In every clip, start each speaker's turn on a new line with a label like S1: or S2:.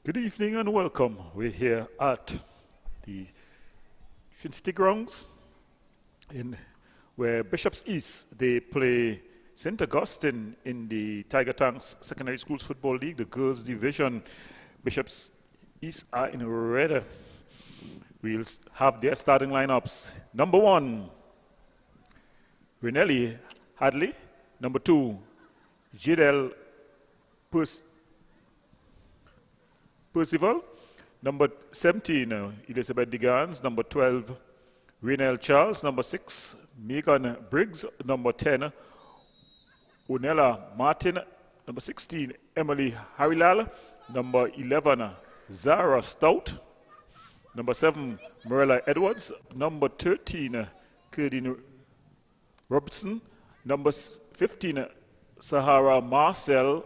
S1: Good evening and welcome. We're here at the Trinity Grounds where Bishops East, they play St. Augustine in the Tiger Tanks Secondary Schools Football League, the girls division. Bishops East are in red. We'll have their starting lineups. Number 1, Renelli Hadley. Number 2, Jadel Percival. Number 17, Elizabeth Digans. Number 12, Renel Charles. Number 6, Megan Briggs. Number 10, Unella Martin. Number 16, Emily Harilal. Number 11, Zara Stout. Number 7, Morella Edwards. Number 13, Kerdine Robertson. Number 15, Sahara Marcel.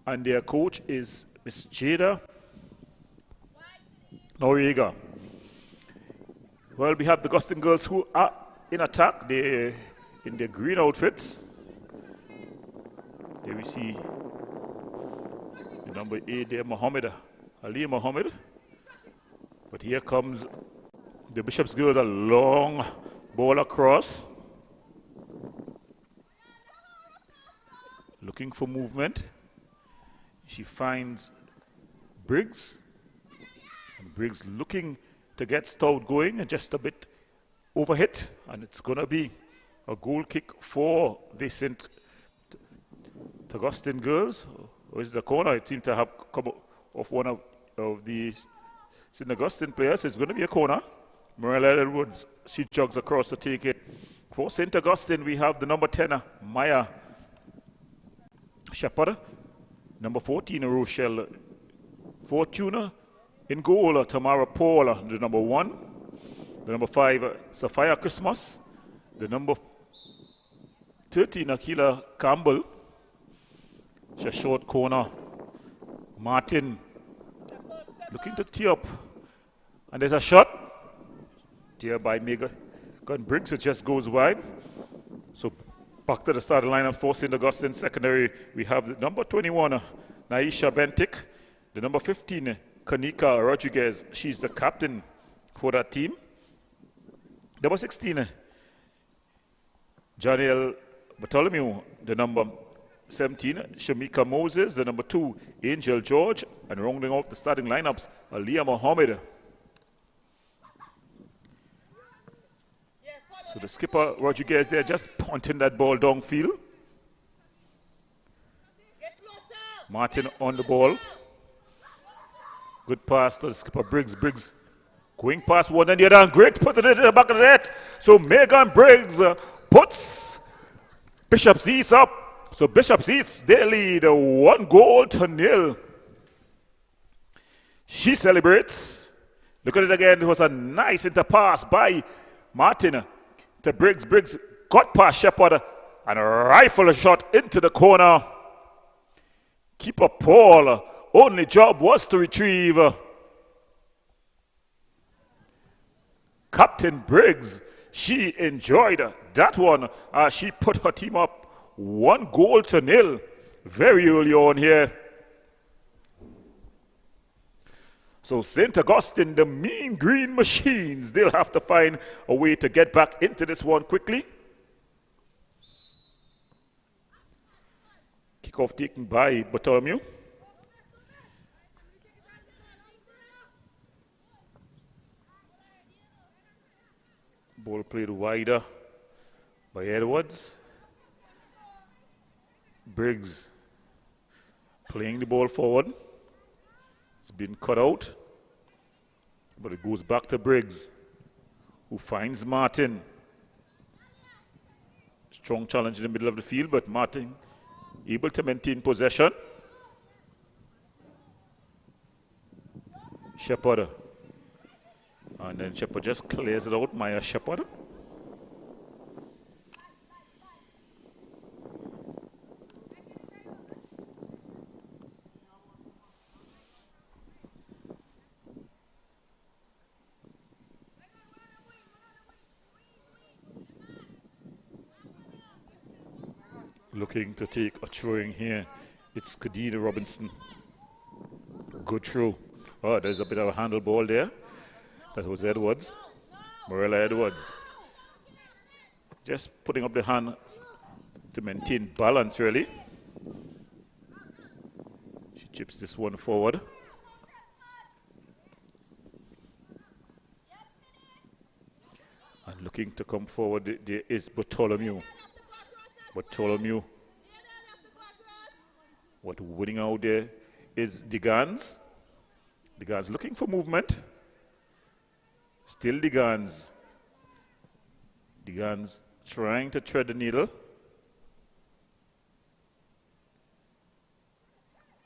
S1: And their coach is Miss Jada Noriega. Well, we have the Augustine girls who are in attack. They're in their green outfits. There we see the number 8 there, Ali Mohammed. But here comes the Bishops girls, a long ball across. Looking for movement. She finds Briggs. And Briggs looking to get Stout going and just a bit overhit. And it's going to be a goal kick for the St. Augustine girls. Or is the corner? It seemed to have come off one of the St. Augustine players. It's going to be a corner. Morella Edwards, she jogs across to take it. For St. Augustine, we have the number 10, Maya Shepard. Number 14, Rochelle Fortuna. In goal, Tamara Paul, the number 1. The number 5, Sophia Christmas. The number 13, Akila Campbell. It's a short corner. Martin looking to tee up. And there's a shot. There by Megan Briggs. It just goes wide. So back to the starting lineup for St. Augustine Secondary. We have the number 21, Naisha Bentic. The number 15, Kanika Rodriguez. She's the captain for that team. Number 16, Janiel Bartholomew. The number 17, Shamika Moses. The number 2, Angel George. And rounding out the starting lineups, Aliyah Mohammed. So the skipper, Rodriguez, there just punting that ball downfield. Martin on the ball. Good pass to the skipper, Briggs. Briggs going past one and the other. And great put it in the back of the net. So Megan Briggs puts Bishops East up. So Bishops East, they lead 1-0. She celebrates. Look at it again. It was a nice interpass by Martin to Briggs. Briggs got past Shepard and rifled a shot into the corner. Keeper Paul, only job was to retrieve. Captain Briggs, she enjoyed that one. She put her team up 1-0. Very early on here. So St. Augustine, the mean green machines, they'll have to find a way to get back into this one quickly. Kickoff taken by Bartholomew. Ball played wider by Edwards. Briggs playing the ball forward. It's been cut out, but it goes back to Briggs, who finds Martin. Strong challenge in the middle of the field, but Martin able to maintain possession. Shepard. And then Shepard just clears it out, Maya Shepard. Looking to take a throwing here. It's Kadina Robinson. Good throw. Oh, there's a bit of a handle ball there. That was Edwards. Morella Edwards. Just putting up the hand to maintain balance, really. She chips this one forward. And looking to come forward, there is Bartholomew. Bartholomew. What winning out there is Digans. Digans looking for movement. Still Digans. Digans trying to thread the needle.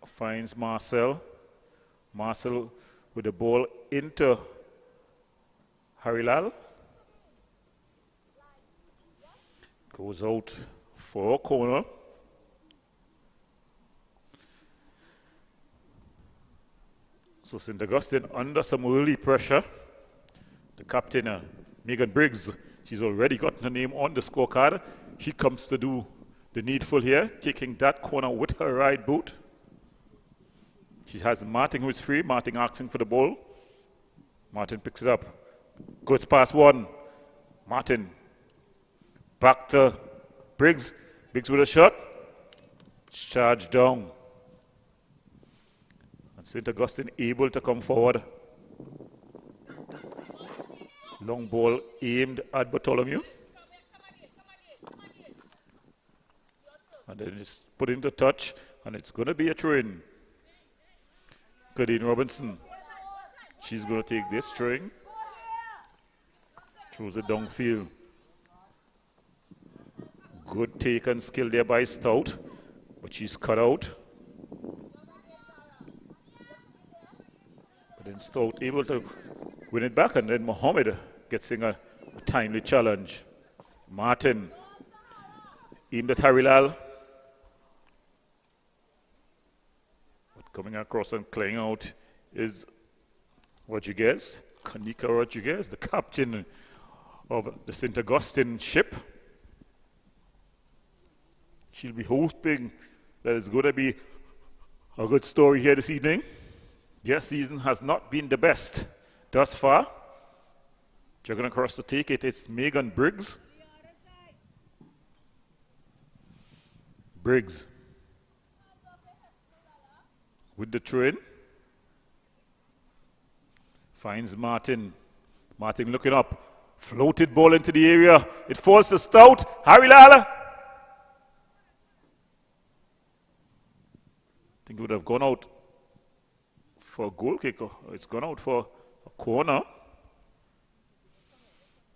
S1: Finds Marcel. Marcel with the ball into Harilal. Goes out for a corner. So St. Augustine under some early pressure. The captain, Megan Briggs, she's already got her name on the scorecard. She comes to do the needful here, taking that corner with her right boot. She has Martin who is free. Martin asking for the ball. Martin picks it up. Goes past one. Martin. Back to Briggs. Briggs with a shot. Charge down. And St. Augustine able to come forward. Long ball aimed at Bartholomew. And then it's put into touch. And it's going to be a throw-in. Kadeen Robinson. She's going to take this throw-in. Throws it downfield. Good take and skill there by Stout. But she's cut out. But then Stout able to win it back. And then Mohammed gets in a timely challenge. Martin. Aimed at Harilal. Coming across and playing out is Rodriguez, Kanika Rodriguez, the captain of the St. Augustine ship. She'll be hoping that it's going to be a good story here this evening. Their season has not been the best thus far. Jogging across to take it, it's Megan Briggs. Briggs. With the throw-in. Finds Martin. Martin looking up. Floated ball into the area. It falls to Stout. Harilal. I think it would have gone out for a goal kick. It's gone out for a corner.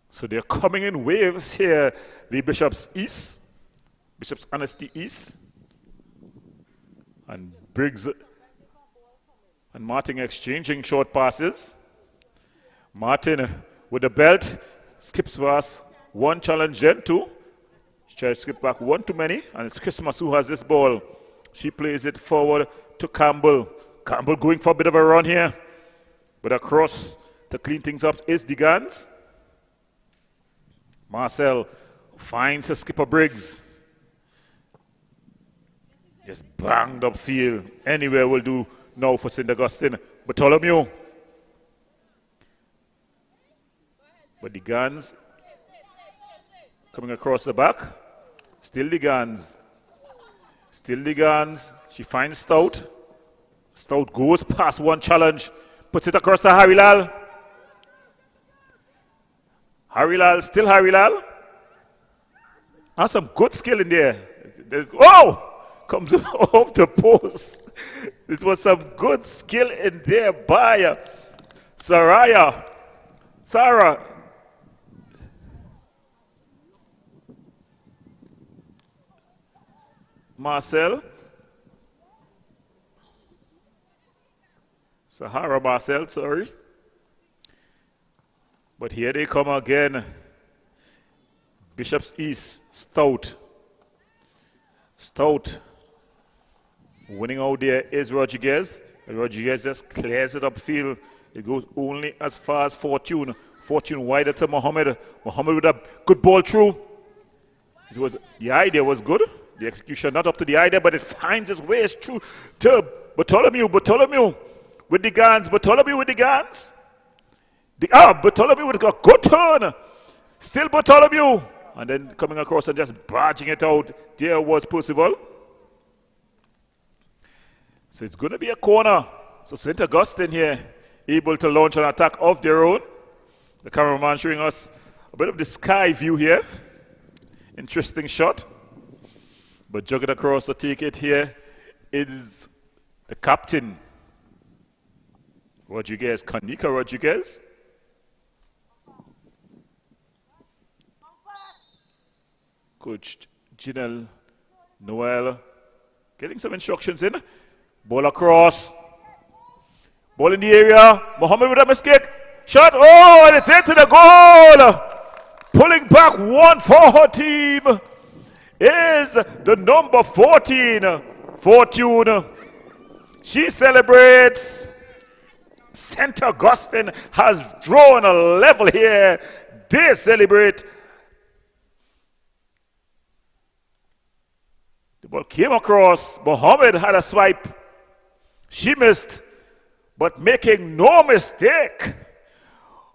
S1: So they're coming in waves here. The Bishop's East. Bishop's Anstey East. And Briggs and Martin exchanging short passes. Martin with the belt, skips past one challenge, then two. She tries to skip back one too many, and it's Christmas who has this ball. She plays it forward to Campbell. Campbell going for a bit of a run here. But across to clean things up is Digans. Marcel finds a skipper Briggs. Just banged up field. Anywhere will do now for St. Augustine. Bartholomew. But the Gans coming across the back. Still the Gans. Still the Gans. She finds Stout. Stout goes past one challenge. Puts it across to Harilal. Harilal, still Harilal. Has some good skill in there. Oh! Comes off the post. It was some good skill in there by Sarah. Marcel. Sahara Marcel, sorry. But here they come again. Bishop's East, Stout. Stout. Winning out there is Rodriguez. And Rodriguez just clears it upfield. It goes only as far as Fortune. Fortune wider to Mohammed. Mohammed with a good ball through. The idea was good. The execution not up to the idea, but it finds its way through to Bartholomew. Bartholomew with the guns. Bartholomew with the guns. Bartholomew with a good turn. Still Bartholomew. And then coming across and just barging it out. There was Percival. So it's going to be a corner. So St. Augustine here, able to launch an attack of their own. The cameraman showing us a bit of the sky view here. Interesting shot. But jogging across to take it here is the captain, Rodriguez, Kanika Rodriguez. Coach Janelle Noel getting some instructions in. Ball across. Ball in the area. Mohammed with a mistake. Shot. Oh, and it's into the goal. Pulling back one for her team is the number 14, Fortune. She celebrates. St. Augustine has drawn a level here. They celebrate. The ball came across. Mohammed had a swipe. She missed. But making no mistake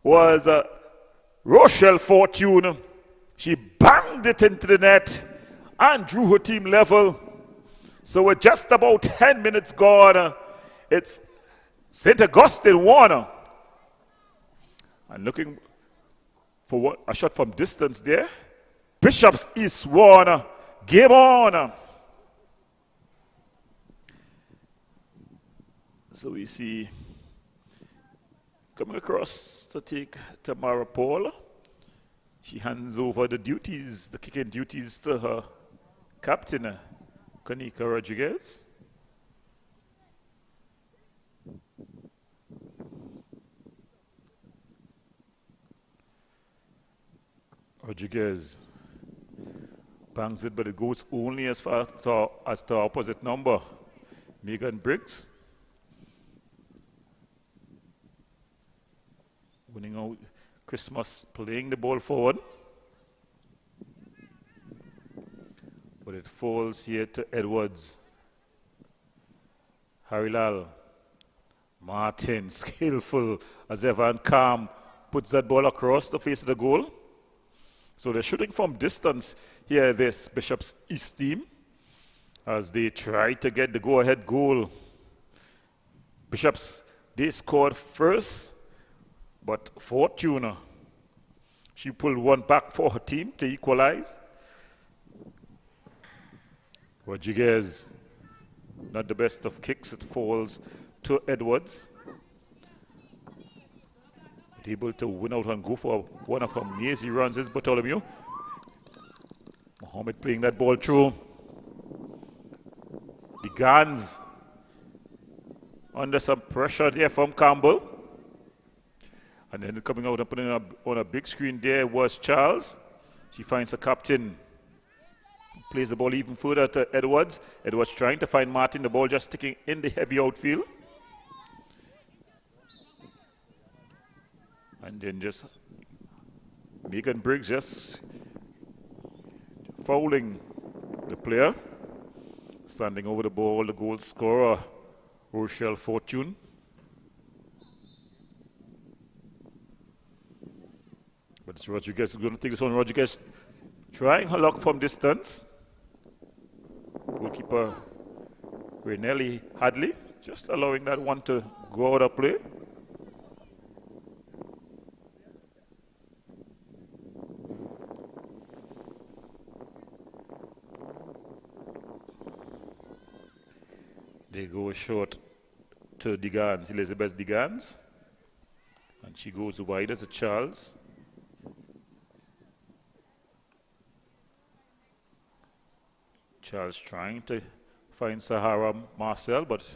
S1: was Rochelle Fortune. She banged it into the net and drew her team level. So with just about 10 minutes gone, it's St. Augustine 1. And looking for a shot from distance there. Bishops East 1. Game on. So we see coming across to take Tamara Paul. She hands over the duties, the kicking duties, to her captain, Kanika Rodriguez. Rodriguez bangs it, but it goes only as far as the opposite number, Megan Briggs. Winning out Christmas, playing the ball forward. But it falls here to Edwards. Harilal. Martin, skillful as ever, and calm, puts that ball across the face of the goal. So they're shooting from distance here, this Bishop's East team, as they try to get the go-ahead goal. Bishops, they scored first. But Fortuna, she pulled one back for her team to equalize. Rodriguez, not the best of kicks. It falls to Edwards. Able to win out and go for one of her amazing runs is Bartholomew. Mohammed playing that ball through. The Gans under some pressure there from Campbell. And then coming out and putting it on a big screen there was Charles. She finds the captain. Plays the ball even further to Edwards. Edwards trying to find Martin. The ball just sticking in the heavy outfield. And then just Megan Briggs just fouling the player. Standing over the ball, the goal scorer, Rochelle Fortune. But it's Rodriguez is going to take this one. Rodriguez trying her luck from distance. Goalkeeper Renelli Hadley just allowing that one to go out of play. They go short to Digans, Elizabeth Digans. And she goes wider to Charles. Charles trying to find Sahara Marcel, but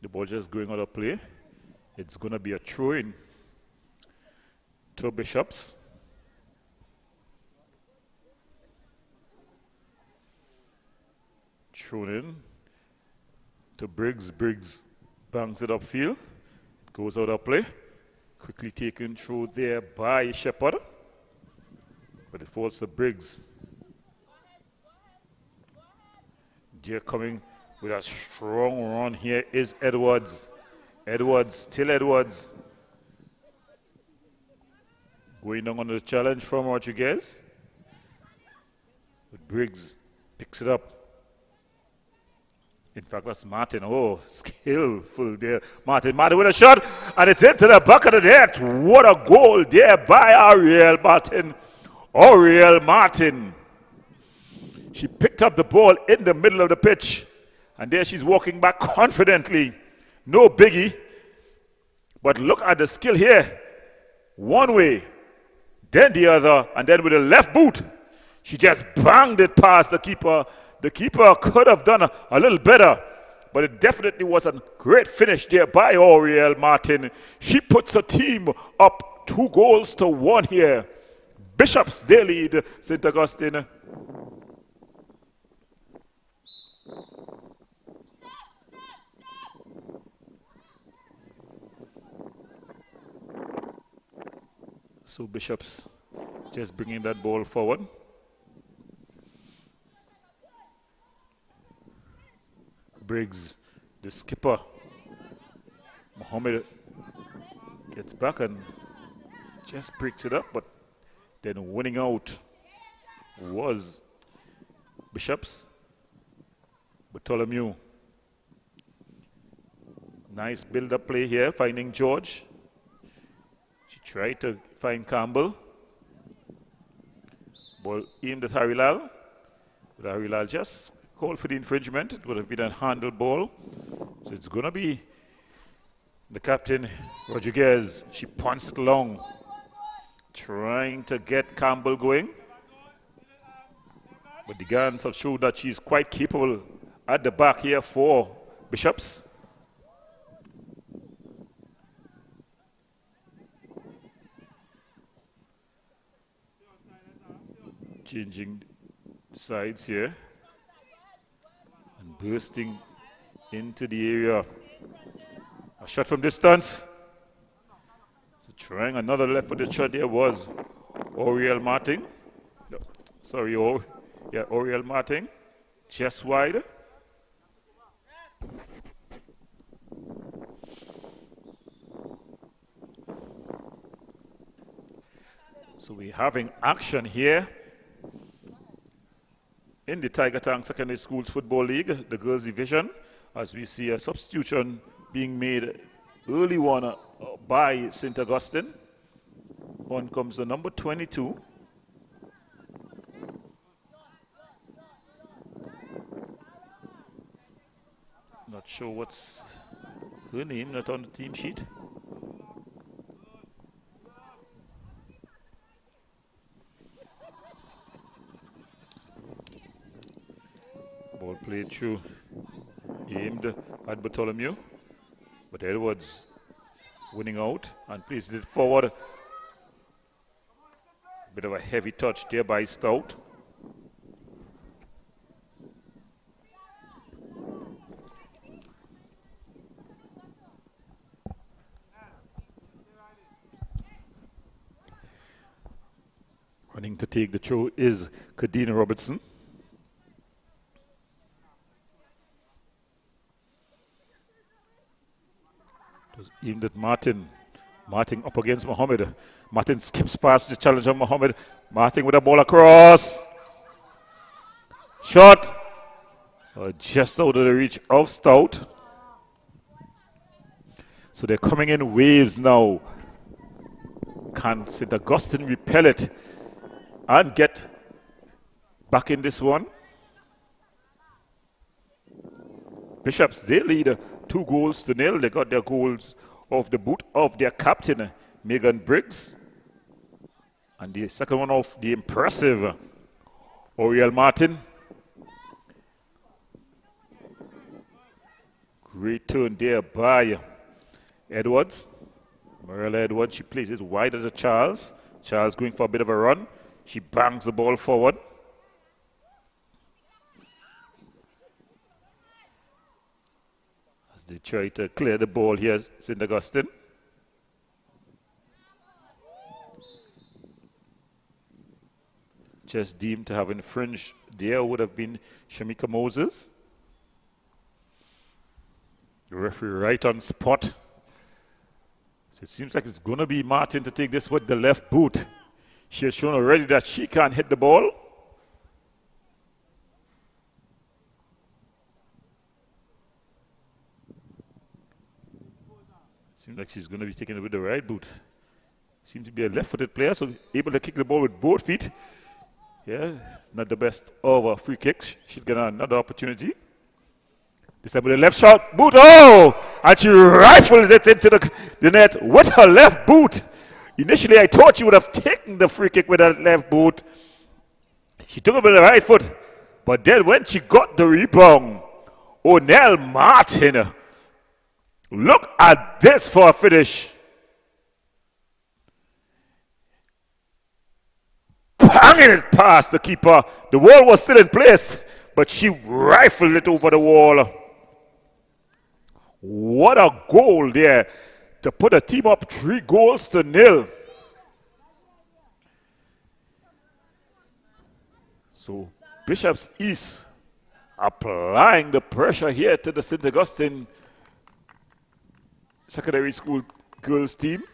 S1: the ball just going out of play. It's going to be a throw-in to Bishops. Thrown in to Briggs. Briggs bangs it upfield. It goes out of play. Quickly taken through there by Shepard. But it falls to Briggs. They're coming with a strong run here is Edwards. Edwards, still Edwards. Going down on the challenge from Rodriguez. But Briggs picks it up. In fact, that's Martin. Oh, skillful there. Martin with a shot. And it's into the back of the net. What a goal there by Ariel Martin. Ariel Martin. She picked up the ball in the middle of the pitch. And there she's walking back confidently. No biggie. But look at the skill here. One way, then the other, and then with the left boot, she just banged it past the keeper. The keeper could have done a little better, but it definitely was a great finish there by Ariel Martin. She puts her team up 2-1 here. Bishops, they lead St. Augustine. So Bishops just bringing that ball forward. Briggs, the skipper. Mohammed gets back and just breaks it up, but then winning out was Bishops. Bartholomew. Nice build-up play here, finding George. She tried to find Campbell. Ball aimed at Harilal. But Harilal just called for the infringement. It would have been a handled ball. So it's going to be the captain, Rodriguez. She punts it along, trying to get Campbell going. But the Gans have shown that she's quite capable at the back here for Bishops. Changing sides here and bursting into the area. A shot from distance. So trying another left-footed shot there was Ariel Martin. No, sorry, Ariel Martin. Just wide. So we're having action here in the Tiger Tank Secondary Schools Football League, the girls division, as we see a substitution being made early one by St. Augustine. On comes the number 22. Not sure what's her name, not on the team sheet. Ball played through, aimed at Bartholomew, but Edwards winning out and plays it forward. Bit of a heavy touch there by Stout. Running to take the throw is Kadena Robertson. Aimed at Martin. Martin up against Mohammed. Martin skips past the challenge of Mohammed. Martin with a ball across. Shot. Just out of the reach of Stout. So they're coming in waves now. Can St. Augustine repel it and get back in this one? Bishops, they lead 2-0. They got their goals off the boot of their captain, Megan Briggs. And the second one off the impressive Ariel Martin. Great turn there by Edwards. Marilla Edwards, she plays it wide as a Charles. Charles going for a bit of a run. She bangs the ball forward. They try to clear the ball here, St. Augustine. Just deemed to have infringed there would have been Shamika Moses. The referee right on spot It seems like it's going to be Martin to take this with the left boot. She has shown already that she can hit the ball. Seems like she's going to be taking it with the right boot. Seems to be a left-footed player, so able to kick the ball with both feet. Yeah, not the best of free kicks. She'll get another opportunity. This time with a left shot, boot, oh! And she rifles it into the net with her left boot. Initially, I thought she would have taken the free kick with her left boot. She took it with the right foot. But then when she got the rebound, O'Neill Martin, look at this for a finish. Banging it past the keeper. The wall was still in place, but she rifled it over the wall. What a goal there to put the team up 3-0. So Bishop's East applying the pressure here to the St. Augustine Secondary School girls team.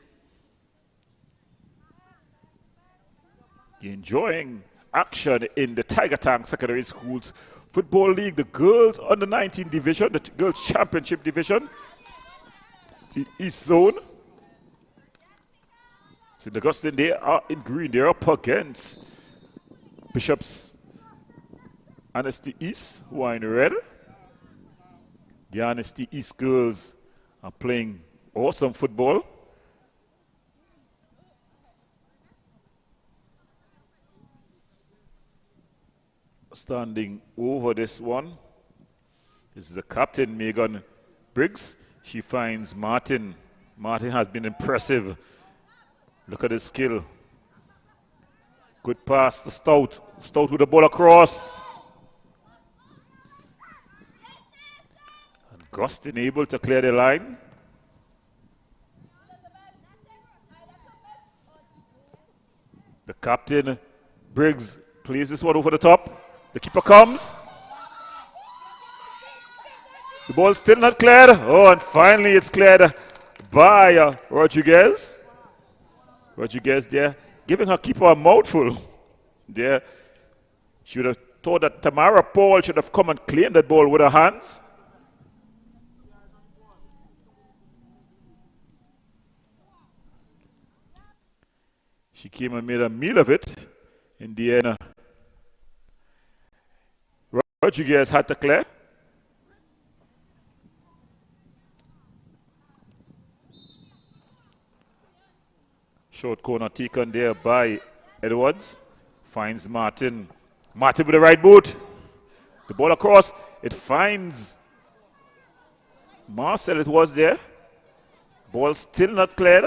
S1: Enjoying action in the Tiger Tank Secondary Schools Football League, the girls under 19 division, the girls championship division, the East Zone. St. Augustine, they are in green. They're up against Bishop's Anstey East, who are in red. The Anstey East girls are playing awesome football. Standing over this one is the captain, Megan Briggs. She finds Martin. Martin has been impressive. Look at his skill. Good pass to Stout. Stout with the ball across. Augustine able to clear the line. The captain, Briggs, plays this one over the top. The keeper comes. The ball's still not cleared. Oh, and finally it's cleared by Rodriguez. Rodriguez there, giving her keeper a mouthful. There, she would have thought that Tamara Paul should have come and claimed that ball with her hands. She came and made a meal of it in the end. Rodriguez had to clear. Short corner taken there by Edwards. Finds Martin. Martin with the right boot. The ball across. It finds Marcel. It was there. Ball still not cleared.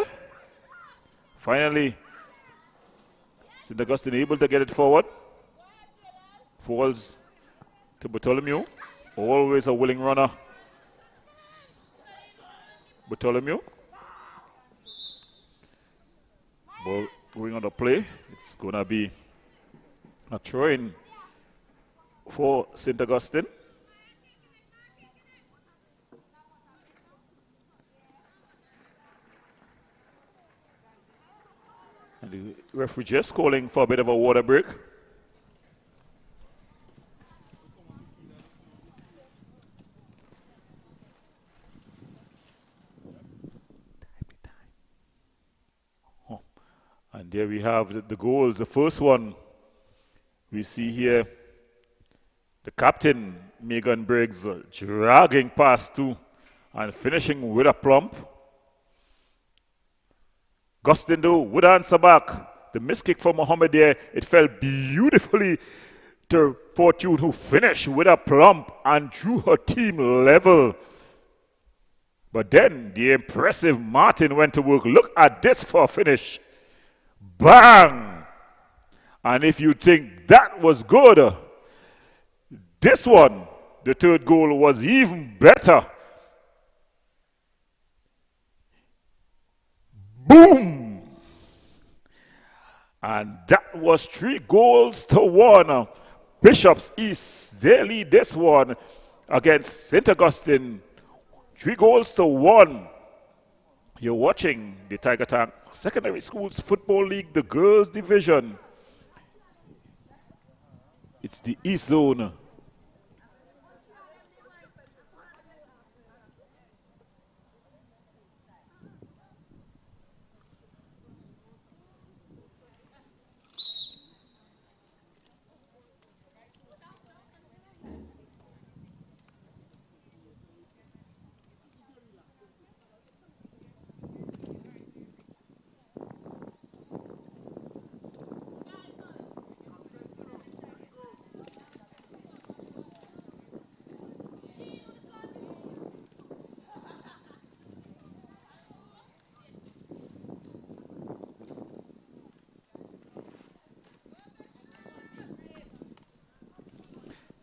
S1: Finally, St. Augustine able to get it forward. Falls to Bartholomew. Always a willing runner. Bartholomew. Ball going on the play. It's going to be a throw-in for St. Augustine. And the referee just calling for a bit of a water break. And there we have the goals. The first one we see here, the captain, Megan Briggs, dragging past two and finishing with a plump. Augustine though would answer back. The miss kick from Mohammed there, it fell beautifully to Fortune, who finished with a plump and drew her team level. But then the impressive Martin went to work. Look at this for a finish. Bang! And if you think that was good, this one, the third goal, was even better. Boom! And that was 3-1. Bishop's East, they lead this one against St. Augustine. 3-1. You're watching the Tiger Tank Secondary Schools Football League, the girls division. It's the East Zone.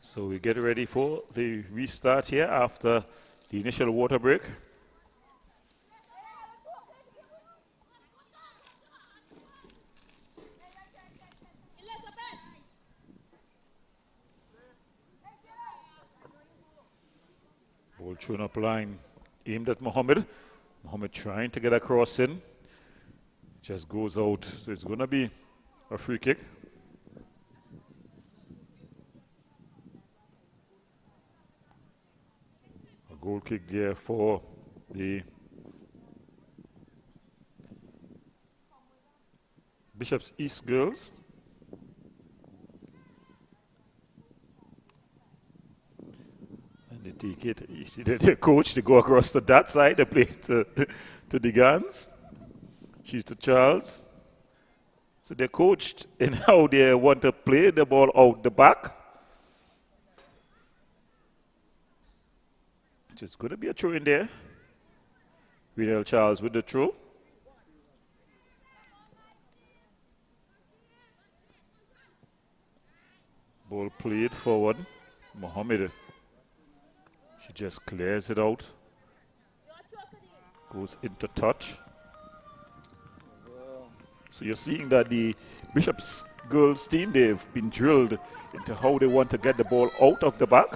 S1: So we get ready for the restart here after the initial water break. Ball thrown up line, aimed at Mohammed. Mohammed trying to get a cross in. Just goes out, so it's going to be a free kick. Goal kick there for the Bishop's East girls. And they take it. You see the coach, they go across to that side, they play to the Gans. She's to Charles. So they're coached in how they want to play the ball out the back. It's going to be a throw in there. Renel Charles with the throw. Ball played forward. Mohammed. She just clears it out. Goes into touch. So you're seeing that the Bishop's girls team, they've been drilled into how they want to get the ball out of the back.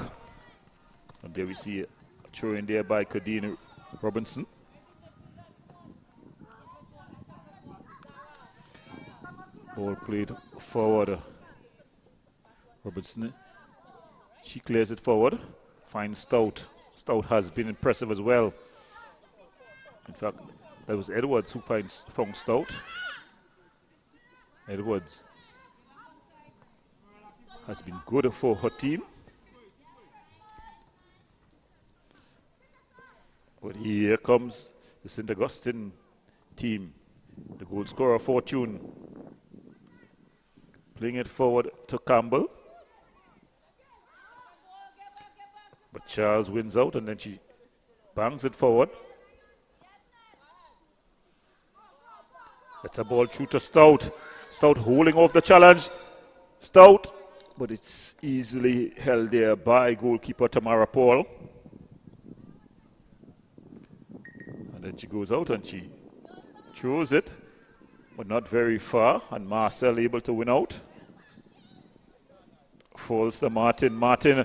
S1: And there we see it. Throw in there by Kadeen Robinson. Ball played forward. Robinson. She clears it forward. Finds Stout. Stout has been impressive as well. In fact, that was Edwards who found Stout. Edwards has been good for her team. But here comes the St. Augustine team, the goal scorer Fortune. Playing it forward to Campbell. But Charles wins out and then she bangs it forward. That's a ball through to Stout. Stout holding off the challenge. Stout, but it's easily held there by goalkeeper Tamara Paul. Then she goes out and she throws it, but not very far. And Marcel able to win out. Falls to Martin. Martin,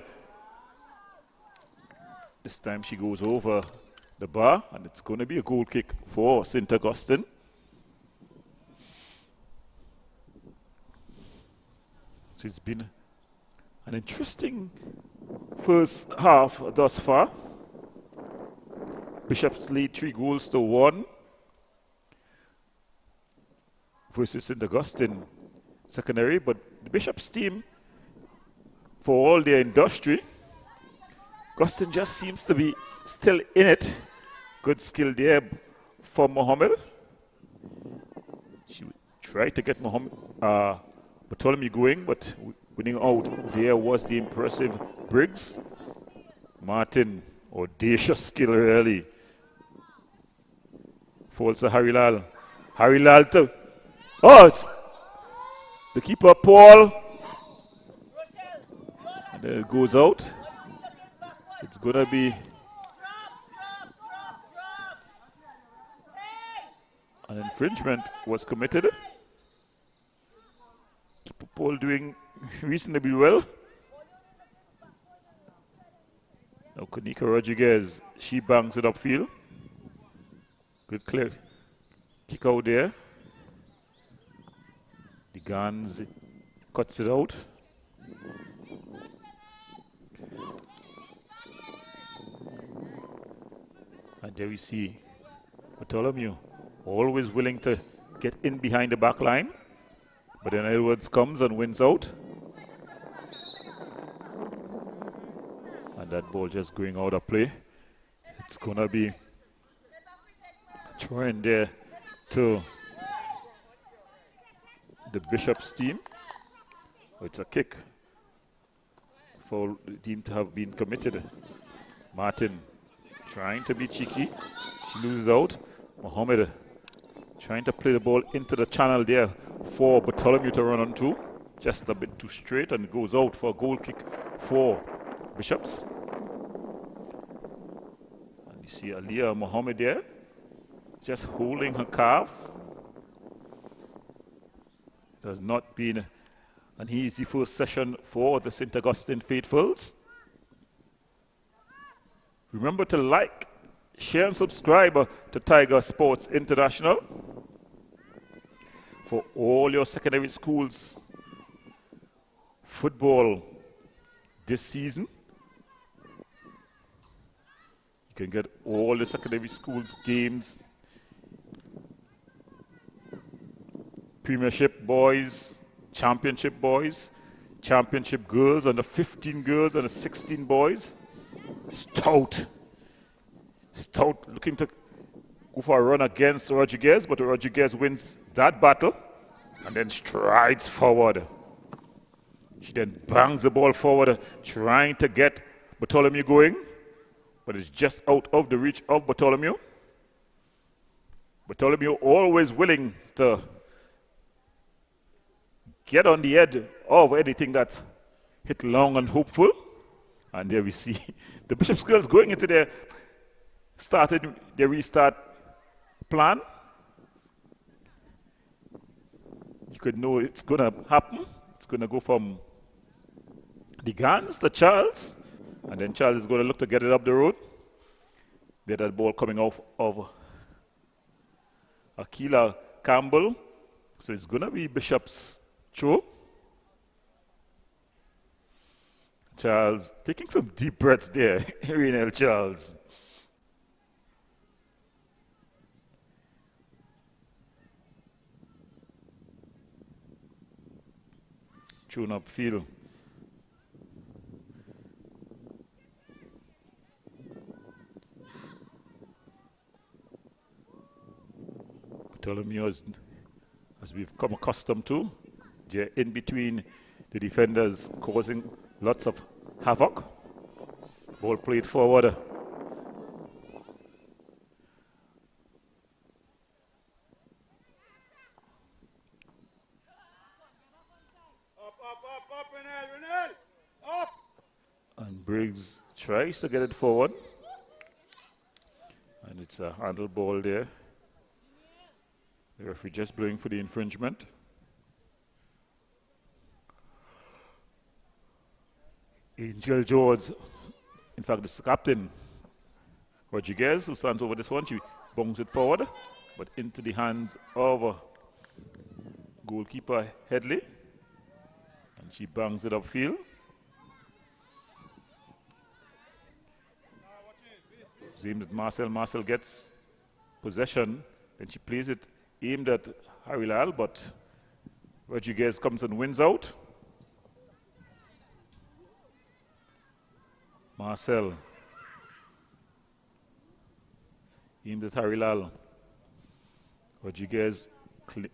S1: this time she goes over the bar, and it's going to be a goal kick for St. Augustine. So it's been an interesting first half thus far. Bishop's lead 3-1 versus St. Augustine secondary, but the Bishop's team, for all their industry, Augustine just seems to be still in it. Good skill there for Mohammed. She tried to get Bartholomew going, but winning out there was the impressive Briggs. Martin, audacious skill early. Falls to Harry Lal. Harry Lal to... Oh, it's the keeper, Paul. And then it goes out. It's going to be an infringement was committed. Keeper Paul doing reasonably well. Now Kanika Rodriguez, she bangs it upfield. Good clear kick out there. The Gans cuts it out. And there we see Bartholomew always willing to get in behind the back line. But then Edwards comes and wins out. And that ball just going out of play. It's going to be a throw in there to the Bishop's team. It's a kick for the team to have been committed. Martin trying to be cheeky. She loses out. Mohammed trying to play the ball into the channel there for Bartholomew to run onto. Just a bit too straight and goes out for a goal kick for Bishops. And you see Aliyah Mohammed there just holding her calf. It has not been an easy first session for the St. Augustine faithfuls. Remember to like, share and subscribe to Tiger Sports International for all your secondary schools football this season. You can get all the secondary schools games, Premiership boys, Championship boys, Championship girls, and the 15 girls and the 16 boys. Stout looking to go for a run against Rodriguez, but Rodriguez wins that battle and then strides forward. She then bangs the ball forward, trying to get Bartholomew going, but it's just out of the reach of Bartholomew. Bartholomew always willing to get on the edge of anything that's hit long and hopeful. And there we see the Bishop's girls going into their restart plan. You could know it's going to happen. It's going to go from the Gans to Charles. And then Charles is going to look to get it up the road. There's that ball coming off of Akila Campbell. So it's going to be Bishop's throw. Charles taking some deep breaths there. Renel Charles. Tune up field. Bartholomew, as we've come accustomed to, they're in between the defenders, causing lots of havoc. Ball played forward.
S2: Up, Renel, up!
S1: And Briggs tries to get it forward. And it's a handle ball there. The referee just blowing for the infringement. Angel George, in fact, this captain, Rodriguez, who stands over this one, she bongs it forward, but into the hands of goalkeeper Headley. And she bangs it upfield. Aimed at Marcel. Marcel gets possession. Then she plays it aimed at Harry Lal, but Rodriguez comes and wins out. Marcel aimed at Harry Lal. Rodriguez clean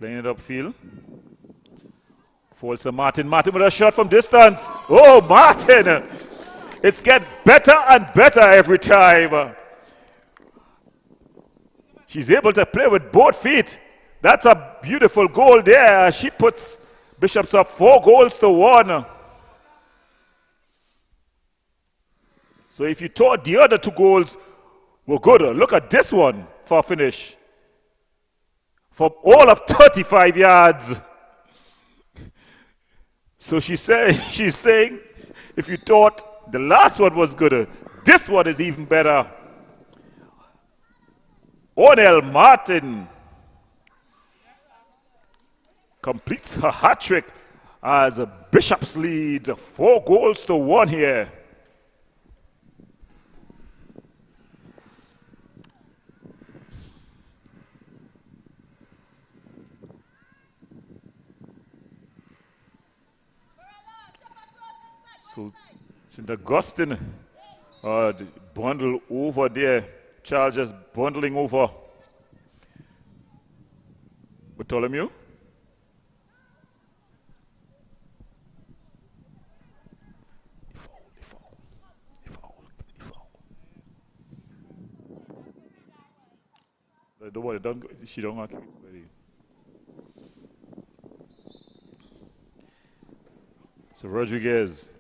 S1: it upfield. Falls to Martin. Martin with a shot from distance. Oh, Martin! It's get better and better every time. She's able to play with both feet. That's a beautiful goal there. She puts Bishops up 4-1. So if you thought the other 2 goals were good, look at this one for a finish. From all of 35 yards. So she's saying, if you thought the last one was good, this one is even better. Ornell Martin completes her hat trick as Bishops lead 4-1 here. So St. Augustine the bundle over there. Charles just bundling over Bartholomew. Don't worry, she don't want to keep it ready. So Rodriguez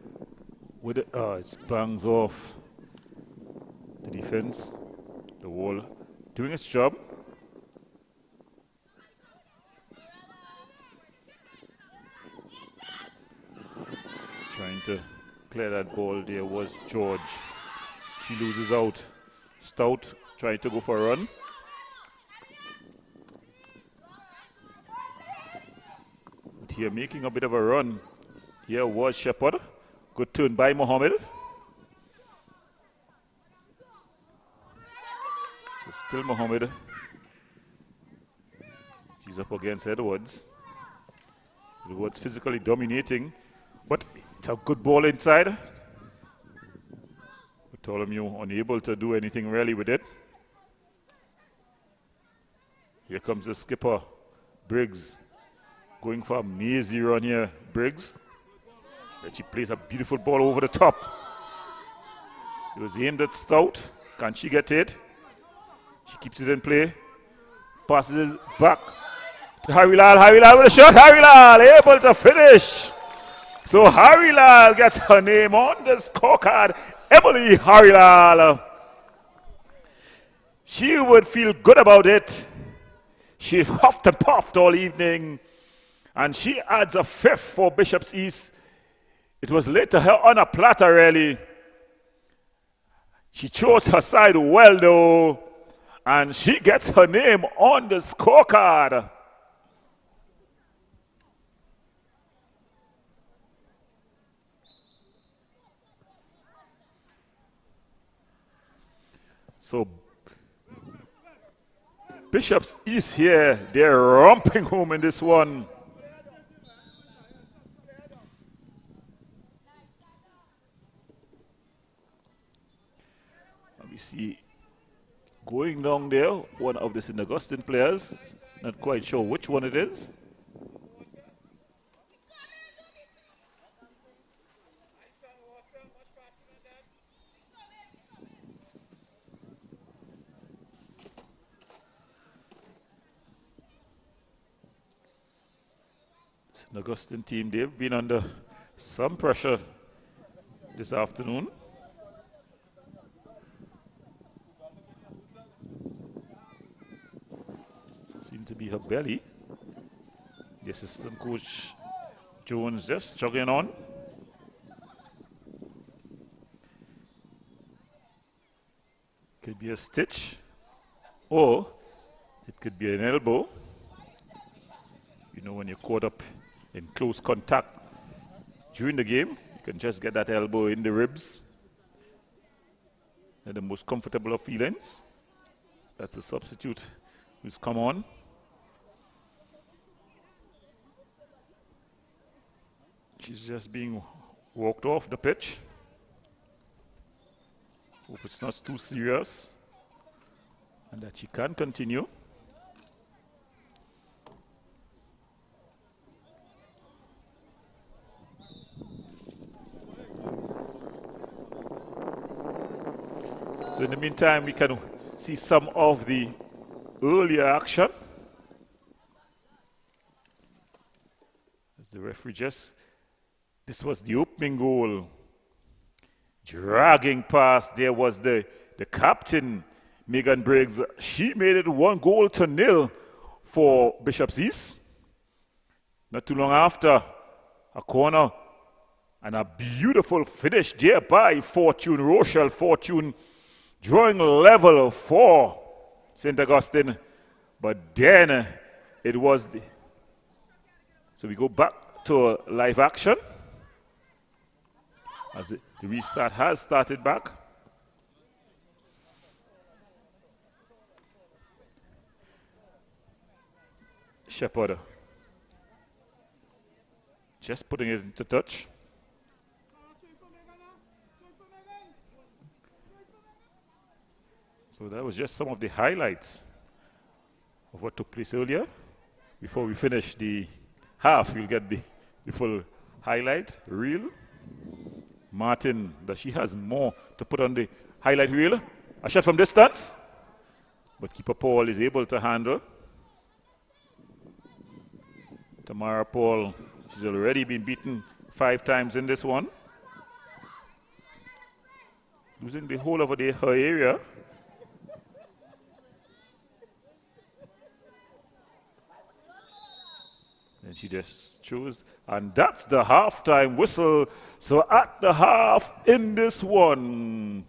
S1: with it, it bangs off the defense, the wall, doing its job. Trying to clear that ball there was George. She loses out. Stout trying to go for a run. But here making a bit of a run. Here was Shepard. Good turn by Mohammed. So still Mohammed. She's up against Edwards. Edwards physically dominating. But it's a good ball inside. Bartholomew unable to do anything really with it. Here comes the skipper, Briggs. Going for a mazy run here, Briggs. But she plays a beautiful ball over the top. It was aimed at Stout. Can she get it? She keeps it in play. Passes it back to Harry Lal. Harry Lal with a shot. Harry Lal able to finish. So Harry Lal gets her name on the scorecard. Emily Harry Lal. She would feel good about it. She huffed and puffed all evening. And she adds a 5th for Bishops East. It was laid to her on a platter, really. She chose her side well, though. And she gets her name on the scorecard. So Bishops East here, they're romping home in this one. We see going down there, one of the St. Augustine players, not quite sure which one it is. St. Augustine team, they've been under some pressure this afternoon. Seemed to be her belly. The assistant coach Jones just chugging on. Could be a stitch, or it could be an elbow. You know, when you're caught up in close contact during the game, you can just get that elbow in the ribs. They're the most comfortable of feelings. That's a substitute who's come on. She's just being walked off the pitch. Hope it's not too serious and that she can continue. So in the meantime, we can see some of the earlier action. As the referee just, this was the opening goal. Dragging past, there was the captain, Megan Briggs. She made it 1-0 for Bishops East. Not too long after, a corner and a beautiful finish there by Fortune, Rochelle Fortune, drawing level 4 St. Augustine. But then it was the... So we go back to live action. As the restart has started back. Shepherd just putting it into touch. So that was just some of the highlights of what took place earlier. Before we finish the half, we'll get the full highlight reel. Martin, that she has more to put on the highlight reel. A shot from distance, but keeper Paul is able to handle. Tamara Paul, she's already been beaten 5 times in this one. Losing the whole of her area. And she just chose, and that's the halftime whistle. So at the half in this one.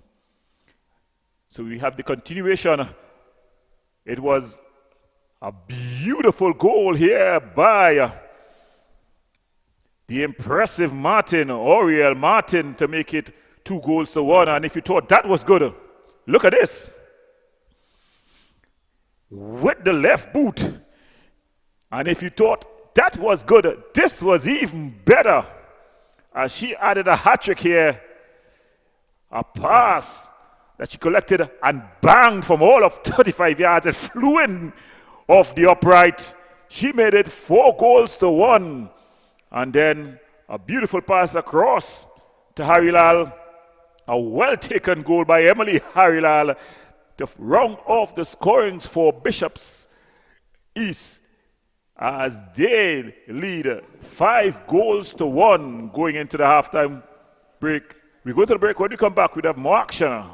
S1: So we have the continuation. It was a beautiful goal here by the impressive Martin, Oriel Martin, to make it 2-1. And if you thought that was good, look at this. With the left boot. And if you thought that was good, this was even better. As she added a hat-trick here. A pass that she collected and banged from all of 35 yards. It flew in off the upright. She made it 4-1. And then a beautiful pass across to Harilal. A well-taken goal by Emily Harilal to round off the scorings for Bishops East as they lead 5-1 going into the halftime break. We go to the break. When we come back, we have more action.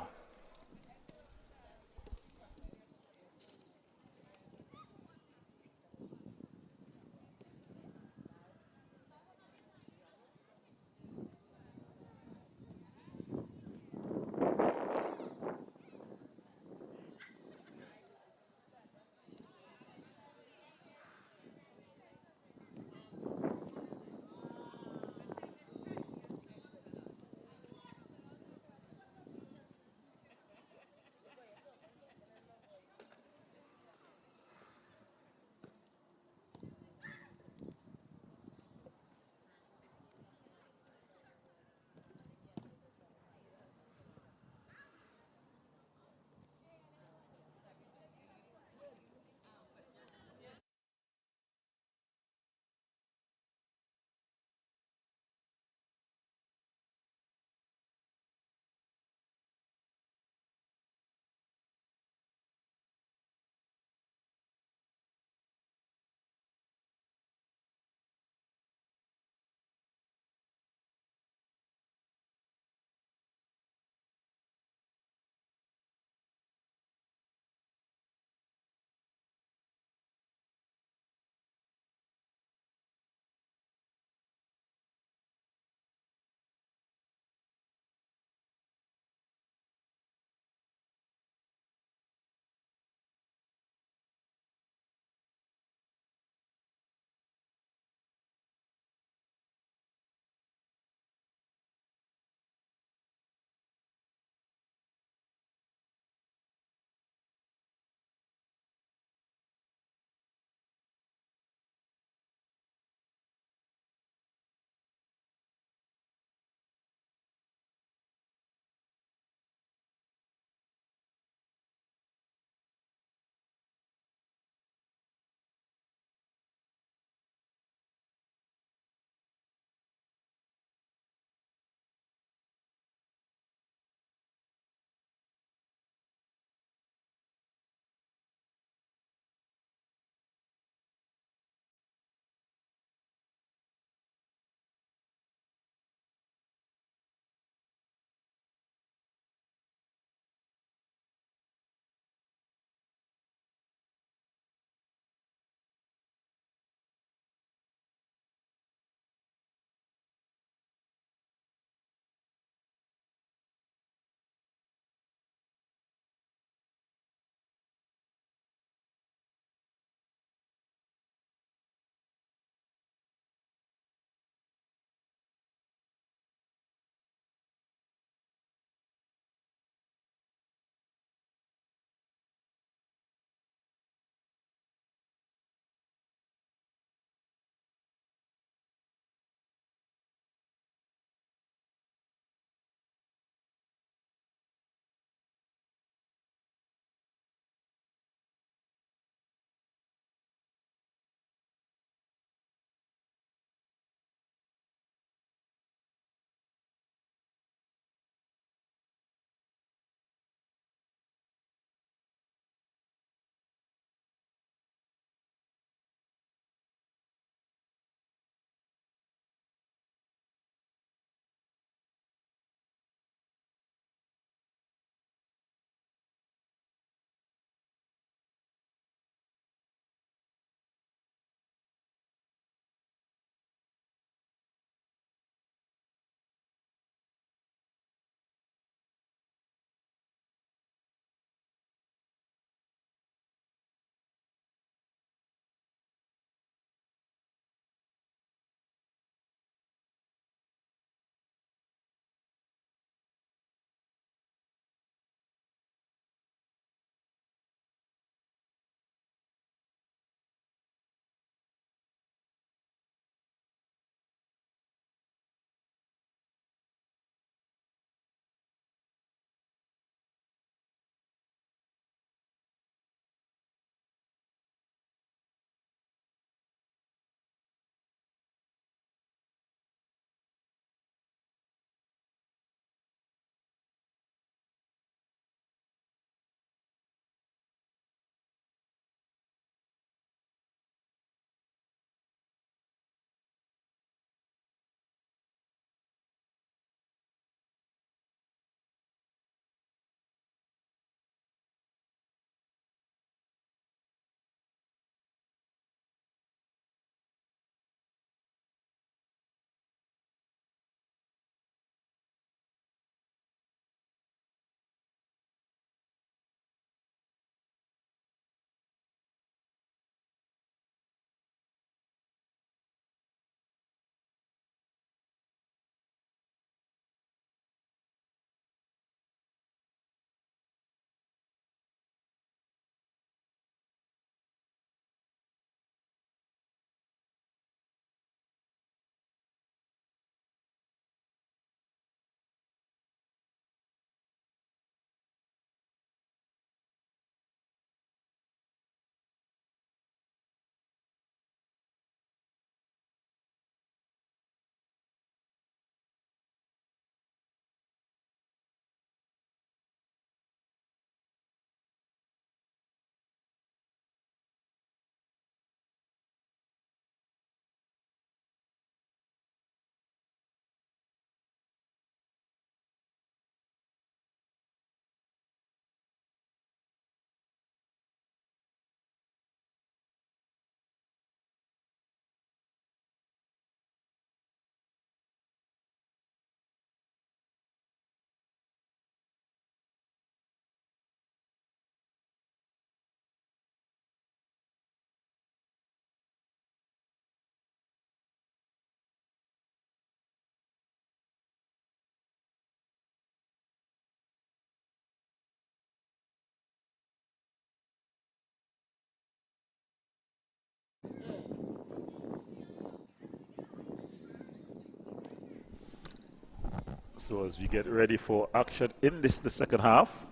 S1: So as we get ready for action in the second half.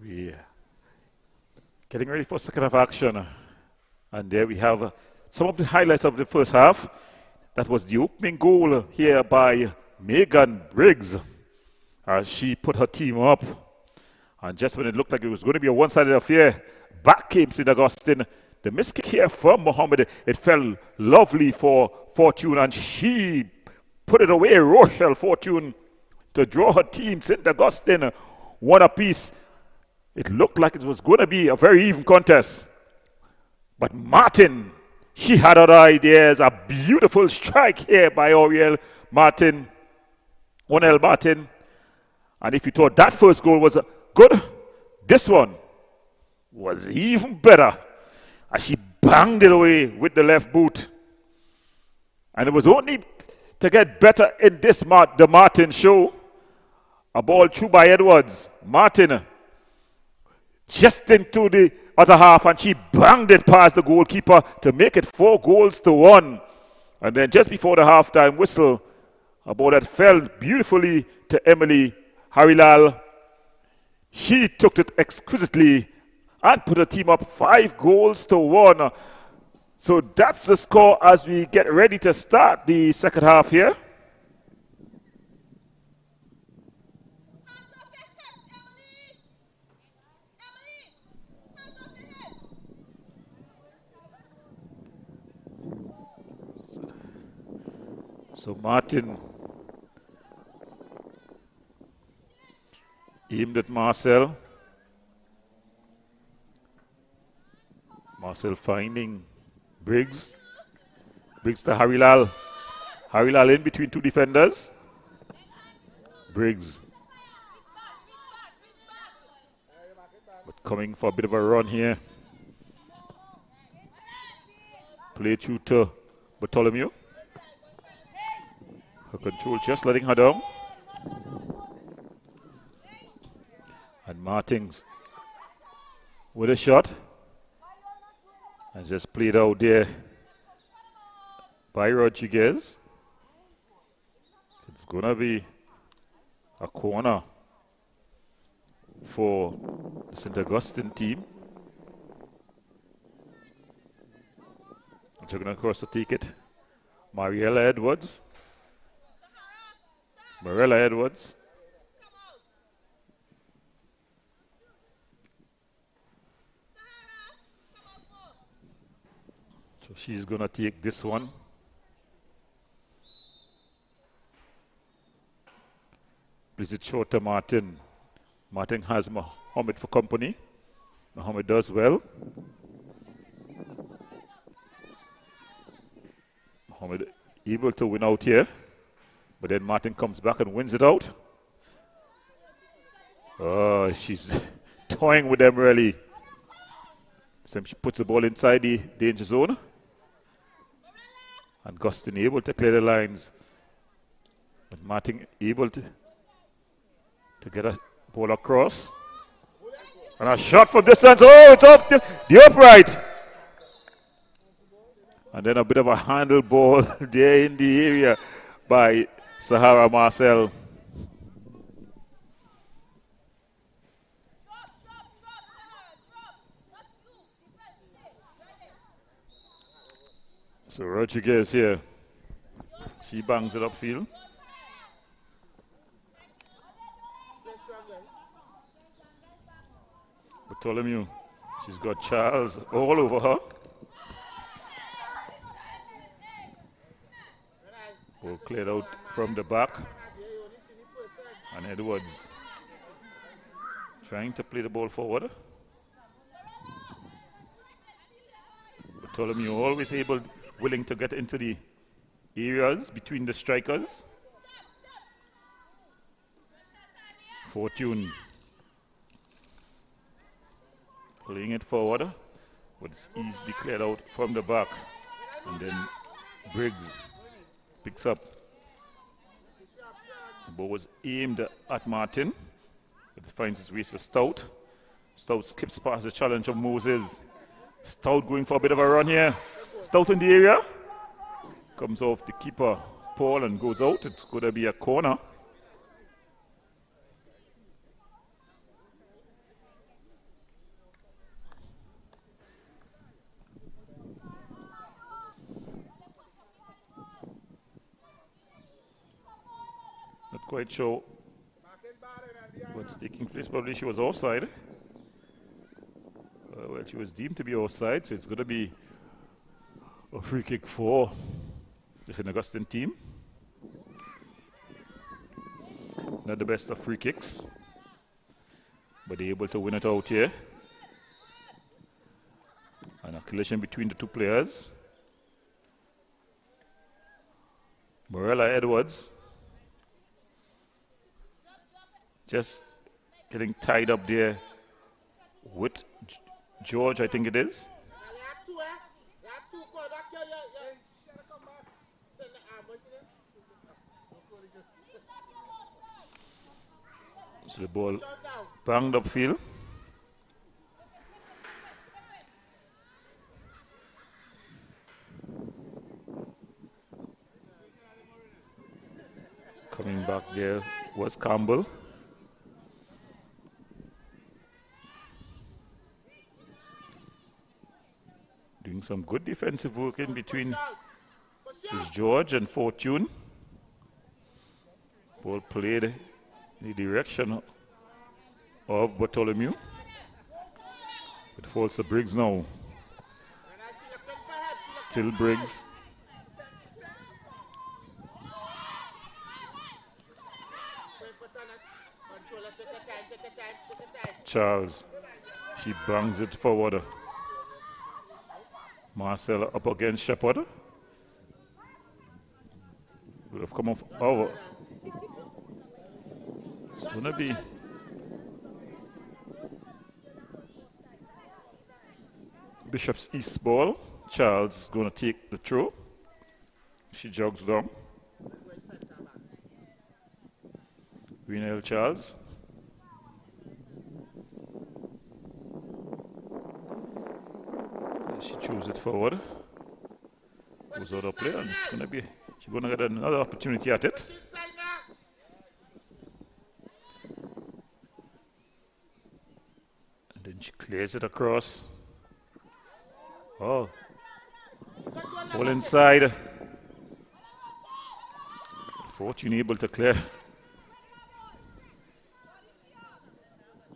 S1: We're getting ready for second half action. And there we have some of the highlights of the first half. That was the opening goal here by Megan Briggs as she put her team up. And just when it looked like it was going to be a one-sided affair, back came St. Augustine. The miss kick here from Mohammed, it fell lovely for Fortune, and she put it away. Rochelle Fortune to draw her team, St. Augustine, one apiece. It looked like it was going to be a very even contest. But Martin, she had other ideas. A beautiful strike here by Oriel Martin, Onel Martin. And if you thought that first goal was good, this one was even better as she banged it away with the left boot. And it was only to get better in this the Martin show. A ball through by Edwards. Martin just into the other half, and she banged it past the goalkeeper to make it 4-1. And then just before the halftime whistle, a ball that fell beautifully to Emily Harilal. She took it exquisitely and put her team up 5-1. So that's the score as we get ready to start the second half here. So Martin aimed at Marcel. Marcel finding Briggs. Briggs to Harilal. Harilal in between two defenders. Briggs. But coming for a bit of a run here. Play through to Bartholomew. Her control just letting her down. And Martins with a shot. And just played out there by Rodriguez. It's going to be a corner for the St. Augustine team. And checking across to take it. Mariella Edwards. Marella Edwards. So she's going to take this one. Plays it short to Martin. Martin has Mohammed for company. Mohammed does well. Mohammed able to win out here. But then Martin comes back and wins it out. Oh, she's toying with them really. So she puts the ball inside the danger zone. And Augustine able to clear the lines. But Martin able to get a ball across. And a shot from distance. Oh, it's off the upright. And then a bit of a handle ball there in the area by Sahara Marcel. So Rodriguez here. She bangs it upfield. Bartholomew. She's got Charles all over her. Ball cleared out from the back. And Edwards trying to play the ball forward. Bartholomew always willing to get into the areas between the strikers. Fortune playing it forward, but it's easily cleared out from the back. And then Briggs picks up. The ball was aimed at Martin, but it finds its way to Stout. Stout skips past the challenge of Moses. Stout going for a bit of a run here. Stout in the area. Comes off the keeper, Paul, and goes out. It's going to be a corner. Not quite sure what's taking place. Probably she was offside. Well, she was deemed to be offside, so it's going to be a free kick for this Augustine team. Not the best of free kicks, but they're able to win it out here. And a collision between the two players. Morella Edwards just getting tied up there with George, I think it is. So the ball banged upfield. Coming back there was Campbell. Doing some good defensive work in between is George and Fortune. Ball played in the direction of Bartholomew. It falls to Briggs now. Still Briggs. Charles. She bangs it forward. Marcel up against Shepherd. Would have come off over. It's going to be Bishop's East ball. Charles is going to take the throw. She jogs down. Renel Charles. She chooses it forward. Goes out of play, and it's going to be, she's going to get another opportunity at it. And then she clears it across. Oh. All inside. Fortune able to clear.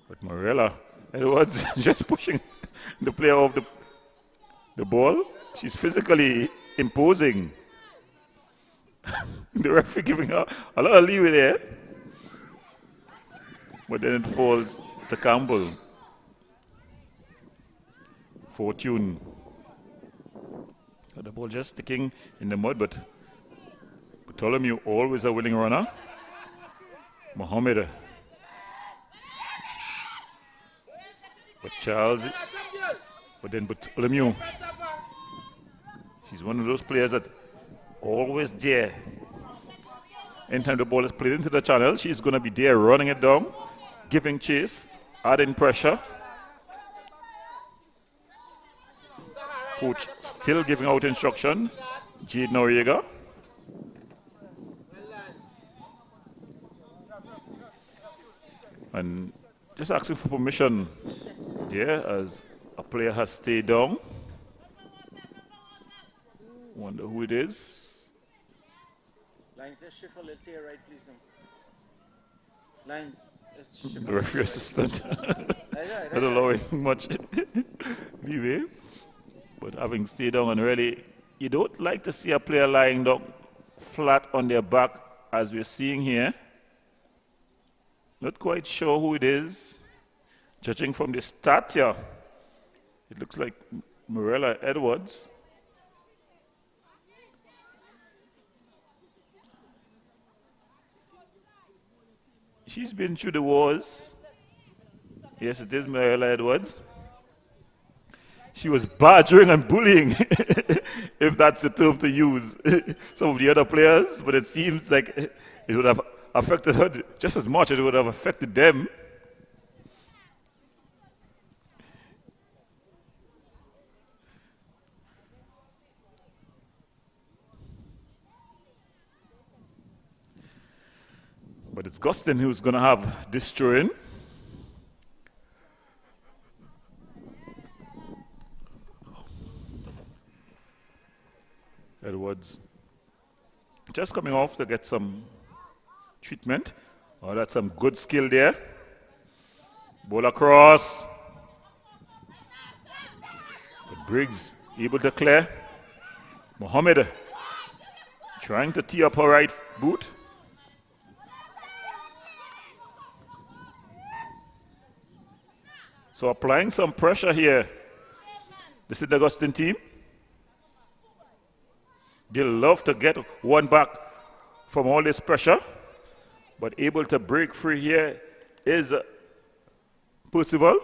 S1: But Morella Edwards just pushing the player off the ball. She's physically imposing. The referee giving her a lot of leeway there. But then it falls to Campbell. Fortune. The ball just sticking in the mud, but Bartholomew always a willing runner. Mohammed. But Charles. But then Bartholomew. She's one of those players that always there. Anytime the ball is played into the channel, she's going to be there running it down, giving chase, adding pressure. Coach still giving out instruction. Jade Noriega. And just asking for permission there as a player has stayed down. Wonder who it is.
S3: Lines, shift a little to your right, please. Lines.
S1: The referee assistant. Not allowing much leeway. But having stayed down, and really, you don't like to see a player lying down flat on their back as we're seeing here. Not quite sure who it is. Judging from the stat here, it looks like Morella Edwards. She's been through the wars. Yes, it is Morella Edwards. She was badgering and bullying, if that's the term to use, some of the other players, but it seems like it would have affected her just as much as it would have affected them. it's Augustine who's going to have this throw in. Edwards just coming off to get some treatment. Oh, that's some good skill there. Ball across. But Briggs able to clear. Mohammed trying to tee up her right boot. So applying some pressure here. This is the Augustine team. They love to get one back from all this pressure, but able to break free here is Percival.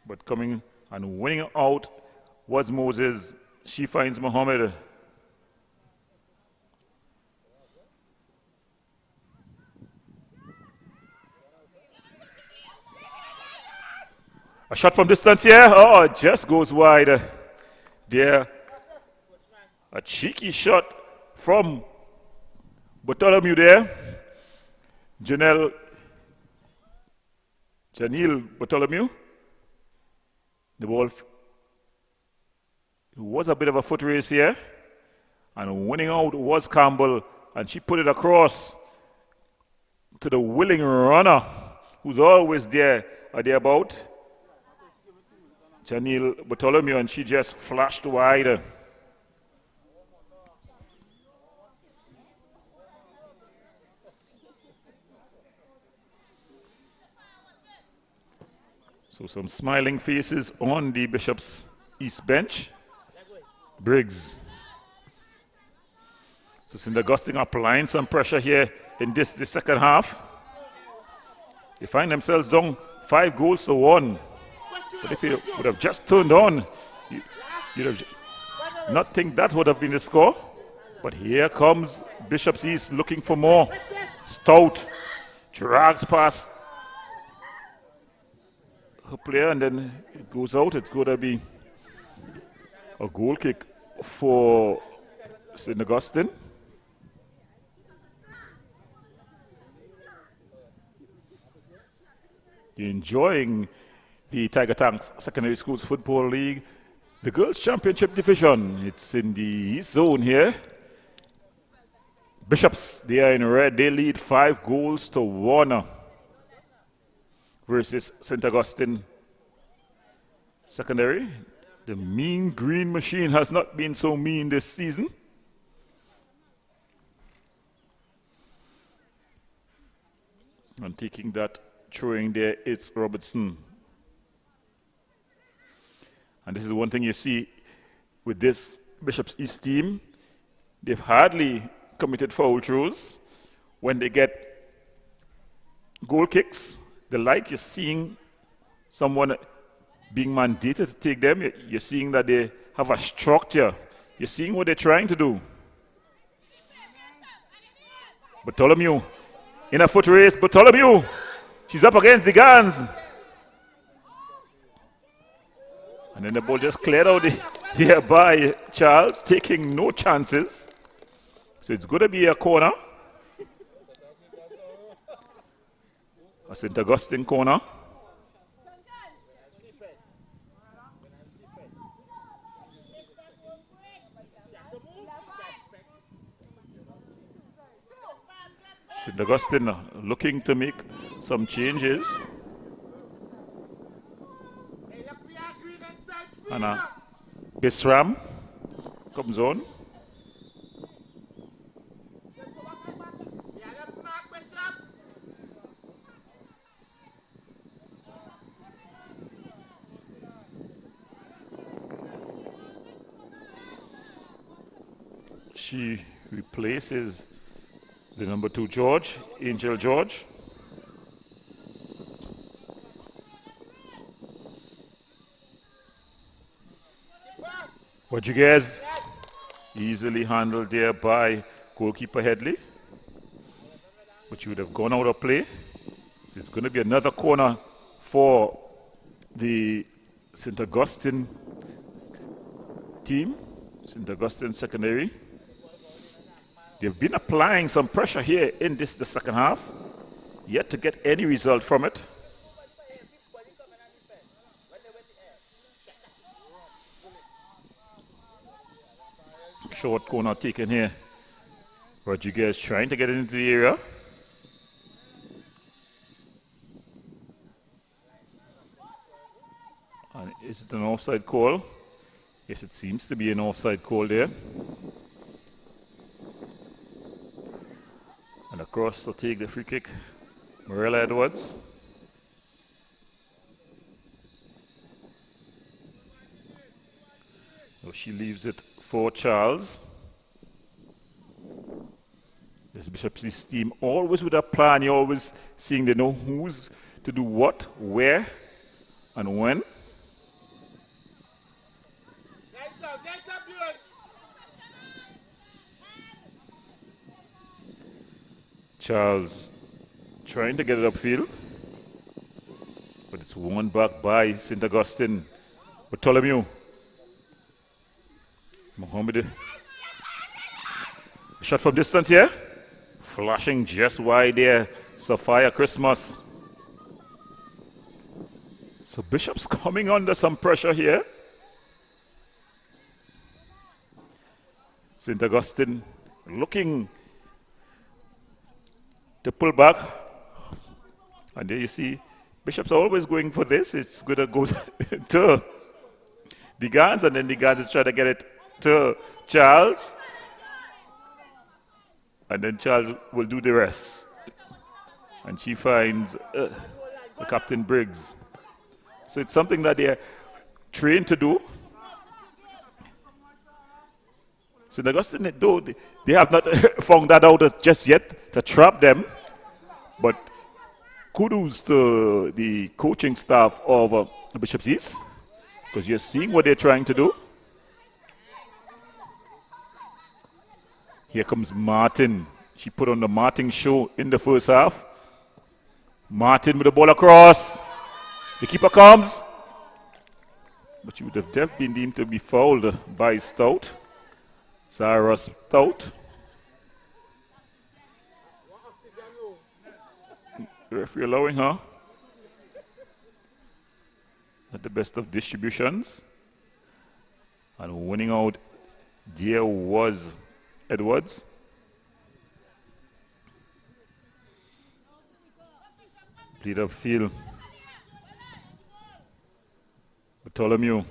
S1: But coming and winning out was Moses. She finds Mohammed. A shot from distance here. Oh, it just goes wide there. A cheeky shot from Bartholomew there. Janelle Bartholomew. The ball was a bit of a foot race here. And winning out was Campbell. And she put it across to the willing runner who's always there or thereabout. Janelle Bartholomew, and she just flashed wide. So some smiling faces on the Bishop's East bench. Briggs. So St. Augustine applying some pressure here in the second half. They find themselves down 5-1. But if you would have just turned on, you'd have not think that would have been the score. But here comes Bishop's East looking for more. Stout drags past her player and then it goes out. It's going to be a goal kick for St. Augustine. You're enjoying the Tiger Tanks Secondary Schools Football League, the Girls Championship Division. It's in the East Zone here. Bishops, they are in red. They lead 5-1 versus St. Augustine Secondary. The mean green machine has not been so mean this season. And taking that, throwing there, it's Robertson. And this is one thing you see with this Bishop's East team. They've hardly committed foul throws. When they get goal kicks, the like you're seeing someone being mandated to take them. You're seeing that they have a structure. You're seeing what they're trying to do. Bartholomew in a foot race. Bartholomew, she's up against the guns. And then the ball just cleared out here by Charles, taking no chances. So it's going to be a corner. A St. Augustine corner. St. Augustine looking to make some changes. And Bisram comes on. She replaces the number 2 George, Angel George. Rodriguez easily handled there by goalkeeper Headley, but she would have gone out of play. So it's going to be another corner for the St. Augustine team, St. Augustine Secondary. They've been applying some pressure here in the second half, yet to get any result from it. Short corner taken here. Rodriguez trying to get into the area. And is it an offside call? Yes, it seems to be an offside call there. And across to take the free kick, Morella Edwards. So she leaves it for Charles. This Bishop's team always with a plan. You're always seeing they know who's to do what, where, and when. Charles trying to get it upfield, but it's won back by St. Augustine. Bartholomew. Mohammed. Shot from distance here. Flashing just wide there. Sapphire Christmas. So Bishop's coming under some pressure here. St. Augustine looking to pull back. And there you see, Bishop's always going for this. It's going to go to the Gans, and then the Gans is trying to get it to Charles. And then Charles will do the rest. And she finds the Captain Briggs. So it's something that they're trained to do. St. Augustine, though, they have not found that out just yet to trap them. But kudos to the coaching staff of Bishop's East, because you're seeing what they're trying to do. Here comes Martin. She put on the Martin show in the first half. Martin with the ball across. The keeper comes. But she would have definitely been deemed to be fouled by Stout. Sarah Stout. The referee allowing her. At the best of distributions. And winning out there was Edwards. Played upfield. Bartholomew.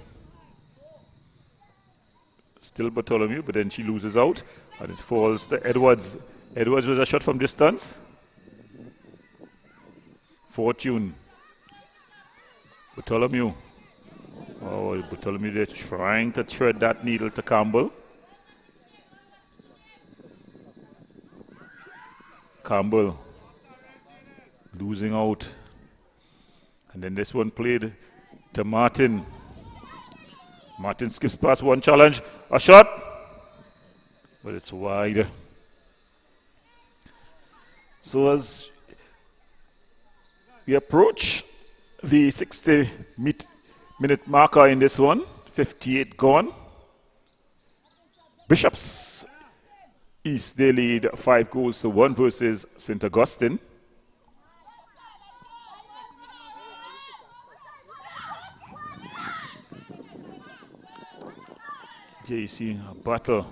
S1: Still Bartholomew, but then she loses out. And it falls to Edwards. Edwards with a shot from distance. Fortune. Bartholomew. Oh, Bartholomew, they're trying to thread that needle to Campbell. Campbell losing out. And then this one played to Martin. Martin skips past one challenge. A shot. But it's wide. So as we approach the 60-minute marker in this one, 58 gone. Bishop's East, they lead 5-1 versus St. Augustine. Here you see a battle.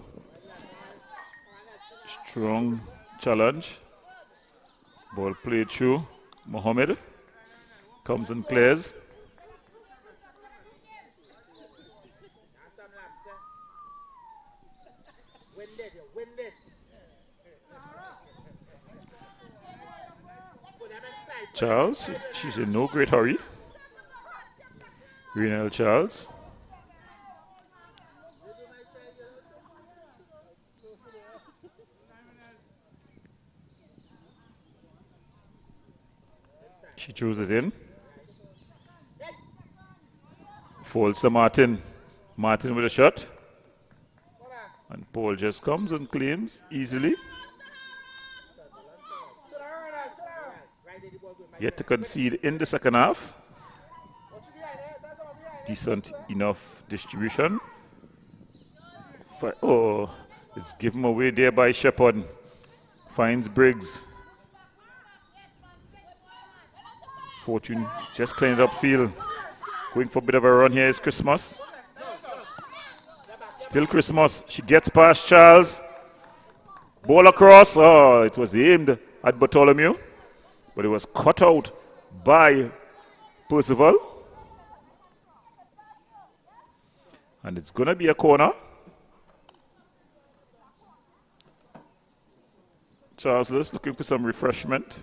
S1: Strong challenge. Ball played through. Mohammed comes and clears. Charles, she's in no great hurry. Renel Charles. She throws it in. Falls to Martin. Martin with a shot. And Paul just comes and claims easily. Yet to concede in the second half. Decent enough distribution. Oh, it's given away there by Shepard. finds Briggs. Fortune just cleaning it upfield. Going for a bit of a run here is Christmas. Still Christmas. She gets past Charles. Ball across. Oh, it was aimed at Bartholomew, but it was cut out by Percival. And it's going to be a corner. Charles is looking for some refreshment.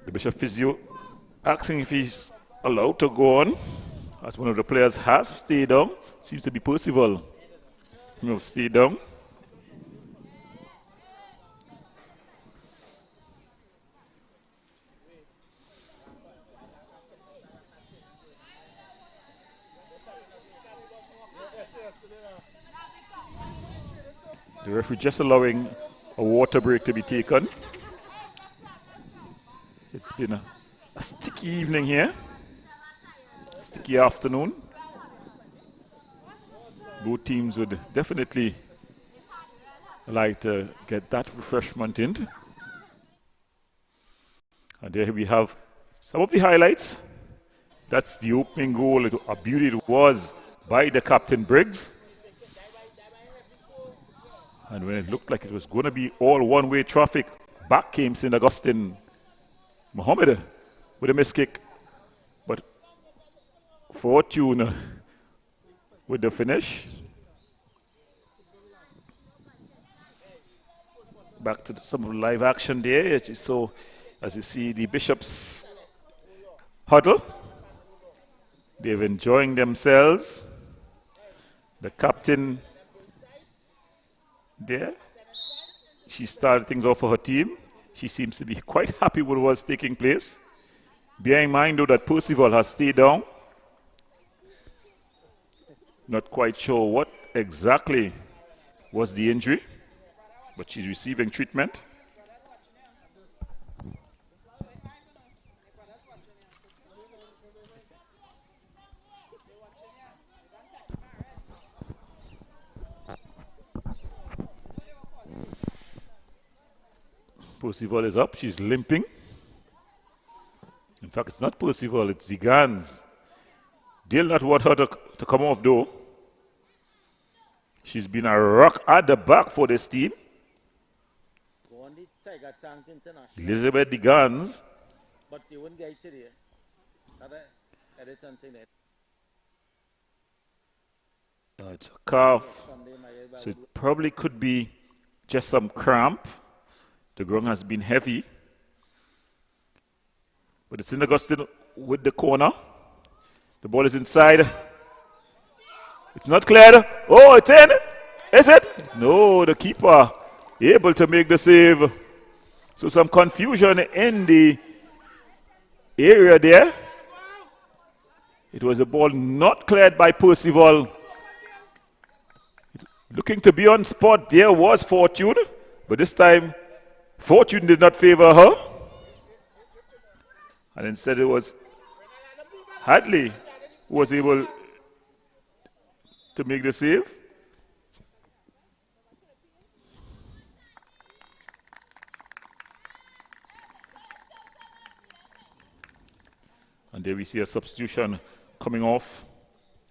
S1: The Bishop Physio asking if he's allowed to go on, as one of the players has stayed down. Seems to be Percival. Stay down. The referee just allowing a water break to be taken. It's been a sticky evening here. Sticky afternoon. Both teams would definitely like to get that refreshment in. And there we have some of the highlights. That's the opening goal. A beauty it was by the captain Briggs. And when it looked like it was going to be all one-way traffic, back came St. Augustine. Mohammed with a miss kick. But Fortune with the finish. Back to some of the live action there. So, as you see, the Bishops huddle. They're enjoying themselves. The captain there. She started things off for her team. She seems to be quite happy with what's taking place. Bear in mind, though, that Percival has stayed down. Not quite sure what exactly was the injury, but she's receiving treatment. Percival is up. She's limping. In fact, it's not Percival, it's Zigans. They'll not want her to come off, though. She's been a rock at the back for this team. Elizabeth Digans.
S3: But you wouldn't get it here.
S1: It's a calf. So it probably could be just some cramp. The ground has been heavy. But it's in Augustine with the corner. The ball is inside. It's not cleared. Oh, it's in. Is it? No, the keeper able to make the save. So some confusion in the area there. It was a ball not cleared by Percival. Looking to be on spot there was Fortune. But this time, Fortune did not favor her. And instead it was Hadley who was able to make the save. And there we see a substitution coming off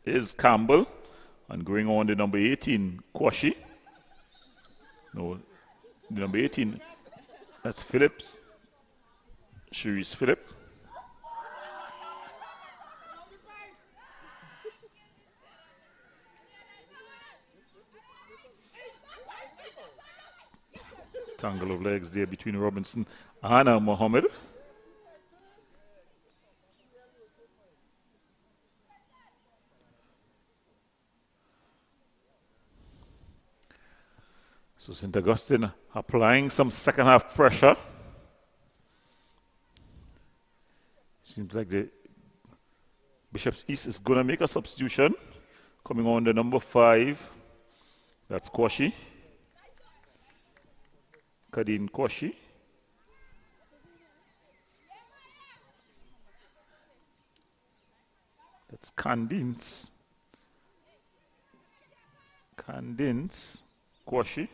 S1: is Campbell and going on the number 18, Kwashi. No, the number 18, that's Phillips. Cherise Phillip. Tangle of legs there between Robinson and Mohammed. So St. Augustine applying some second half pressure. Seems like the Bishops East is going to make a substitution. Coming on the number 5. That's Kwashi. Kadeen Kwashi. That's Candins. Candins. Quashi.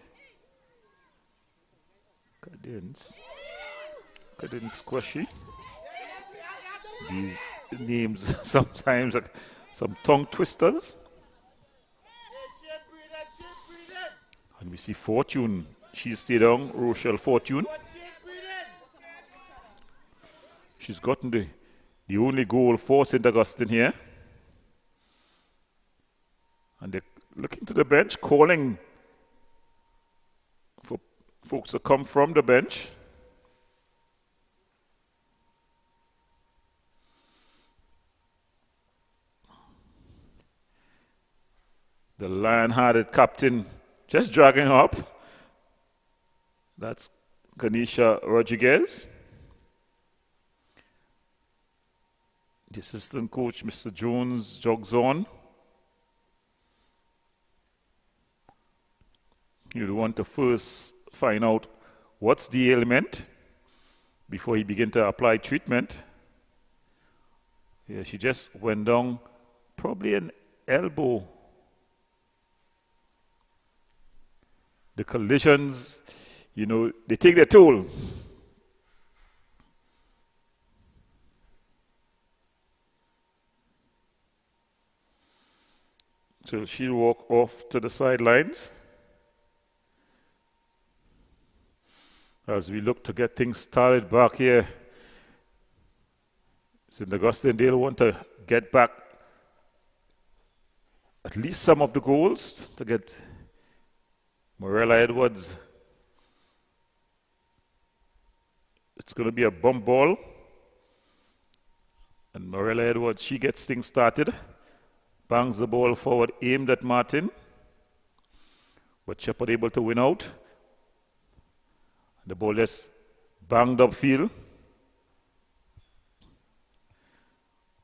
S1: Cadence. Cadence Quashi. These names sometimes are some tongue twisters. And we see Fortune. She's stayed on. Rochelle Fortune. She's gotten the only goal for St. Augustine here. And they're looking to the bench, calling for folks to come from the bench. The lion-hearted captain just dragging up. That's Ganesha Rodriguez. The assistant coach, Mr. Jones, jogs on. You'd want to first find out what's the ailment before you begin to apply treatment. Yeah, she just went down, probably an elbow. The collisions, you know, they take their toll. So she'll walk off to the sidelines as we look to get things started back here. St. Augustine, they'll want to get back at least some of the goals to get Morella Edwards. It's going to be a bump ball. And Morella Edwards, she gets things started. Bangs the ball forward, aimed at Martin. But Shepard able to win out. The ball just banged upfield.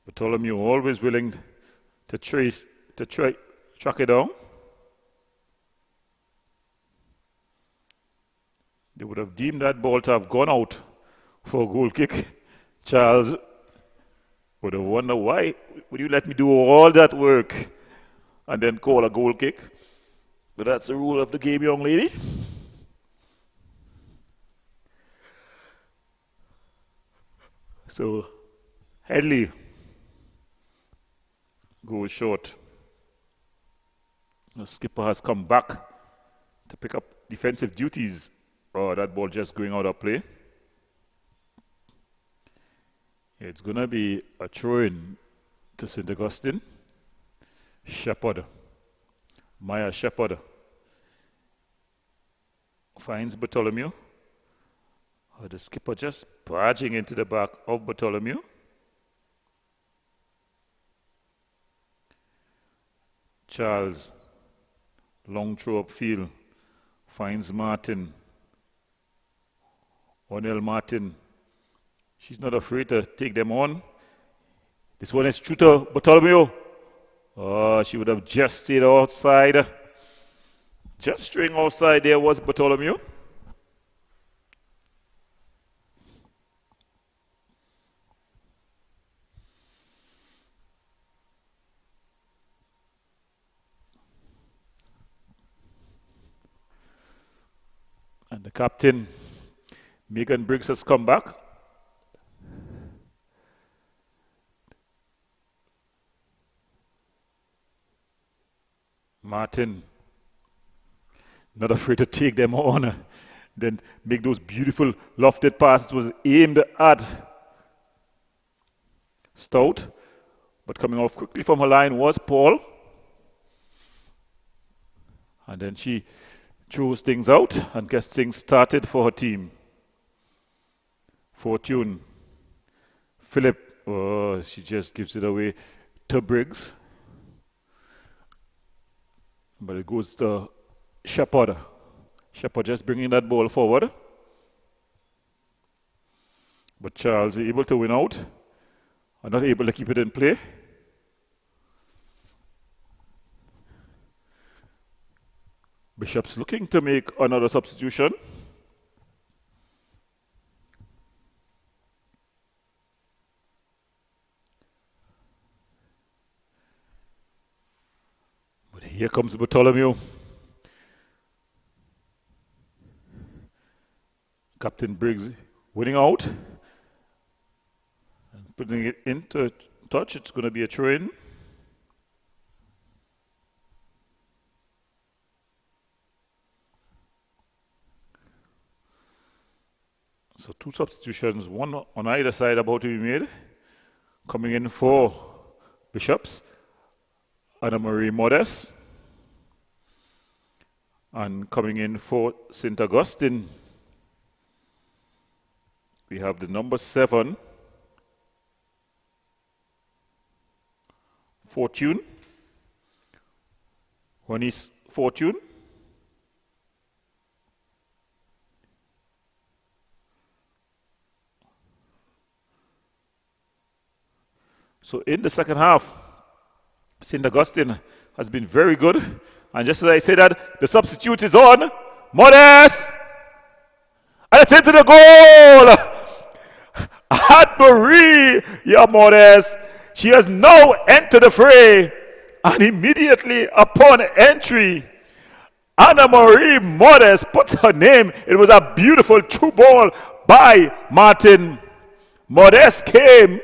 S1: Bartholomew always willing to track it down. They would have deemed that ball to have gone out for a goal kick. Charles would have wondered, why would you let me do all that work and then call a goal kick? But that's the rule of the game, young lady. So Headley goes short. The skipper has come back to pick up defensive duties. Oh, that ball just going out of play. It's going to be a throw-in to St. Augustine. Shepard. Maya Shepard finds Bartholomew. Oh, the skipper just barging into the back of Bartholomew. Charles, long throw upfield, finds Martin. O'Neill Martin. She's not afraid to take them on. This one is true to Bartholomew. Oh, she would have just stayed outside. Just straying outside there was Bartholomew. And the captain, Megan Briggs, has come back. Martin, not afraid to take them on, then make those beautiful lofted passes. Was aimed at Stout, but coming off quickly from her line was Paul. And then she throws things out and gets things started for her team. Fortune, Philip, oh, she just gives it away to Briggs. But it goes to Shepard. Shepard just bringing that ball forward. But Charles is able to win out and not able to keep it in play. Bishop's looking to make another substitution. Here comes Bartholomew. Captain Briggs winning out. And putting it into touch. It's going to be a throw-in. So 2 substitutions, one on either side about to be made. Coming in for Bishops, Anna Marie Modest. And coming in for St. Augustine, we have the number 7, Fortune. Juanice Fortune. So in the second half, St. Augustine has been very good. And just as I say that, the substitute is on. Modest! And it's into the goal! Anne-Marie, Modest. She has now entered the fray. And immediately upon entry, Anna-Marie Modest puts her name. It was a beautiful through ball by Martin. Modest came.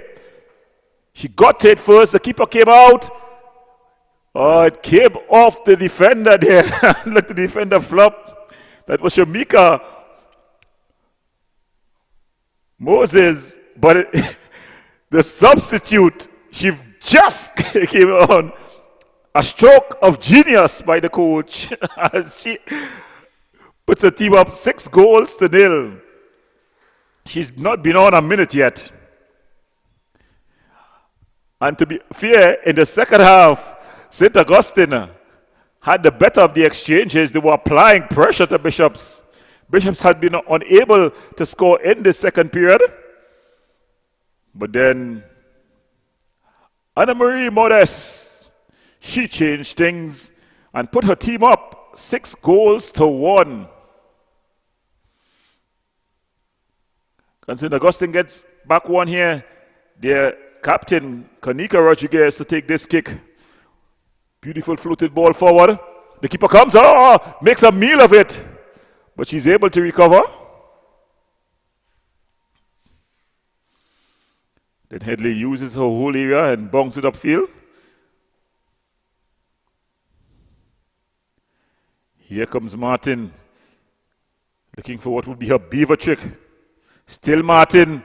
S1: She got it first. The keeper came out. Oh, it came off the defender there. Let the defender flop. That was Shamika Moses. But the substitute, she just came on. A stroke of genius by the coach. She puts the team up 6-0. She's not been on a minute yet. And to be fair, in the second half, St. Augustine had the better of the exchanges. They were applying pressure to Bishops. Bishops had been unable to score in the second period. But then Anna-Marie Modest, she changed things and put her team up 6-1. And St. Augustine gets back one here. Their captain, Kanika Rodriguez, to take this kick. Beautiful floated ball forward. The keeper comes, makes a meal of it. But she's able to recover. Then Headley uses her whole area and bonks it upfield. Here comes Martin, looking for what would be her beaver trick. Still Martin.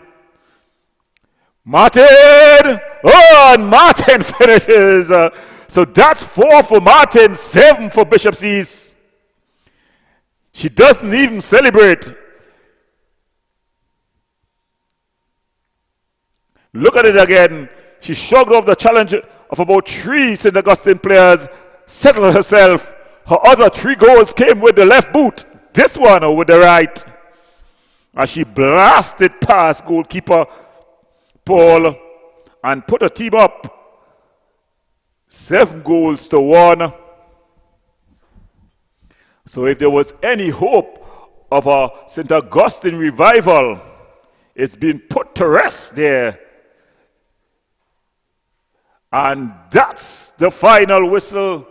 S1: Martin! Oh, and Martin finishes. So that's 4 for Martin, 7 for Bishops East. She doesn't even celebrate. Look at it again. She shrugged off the challenge of about 3 St. Augustine players, settled herself. Her other 3 goals came with the left boot. This one with the right. As she blasted past goalkeeper Paul and put her team up 7-1. So if there was any hope of a St. Augustine revival, it's been put to rest there. And that's the final whistle.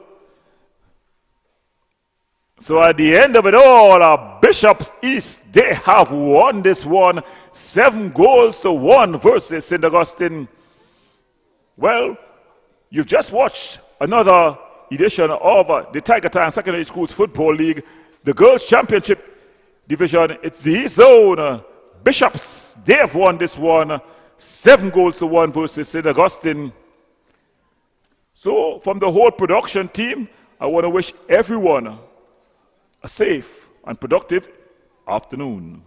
S1: So at the end of it all, Bishops East, they have won this one, 7-1 versus St. Augustine. Well, you've just watched another edition of the Tiger Town Secondary Schools Football League, the Girls Championship Division. It's the East Zone. Bishops, they have won this one, 7-1 versus St. Augustine. So from the whole production team, I want to wish everyone a safe and productive afternoon.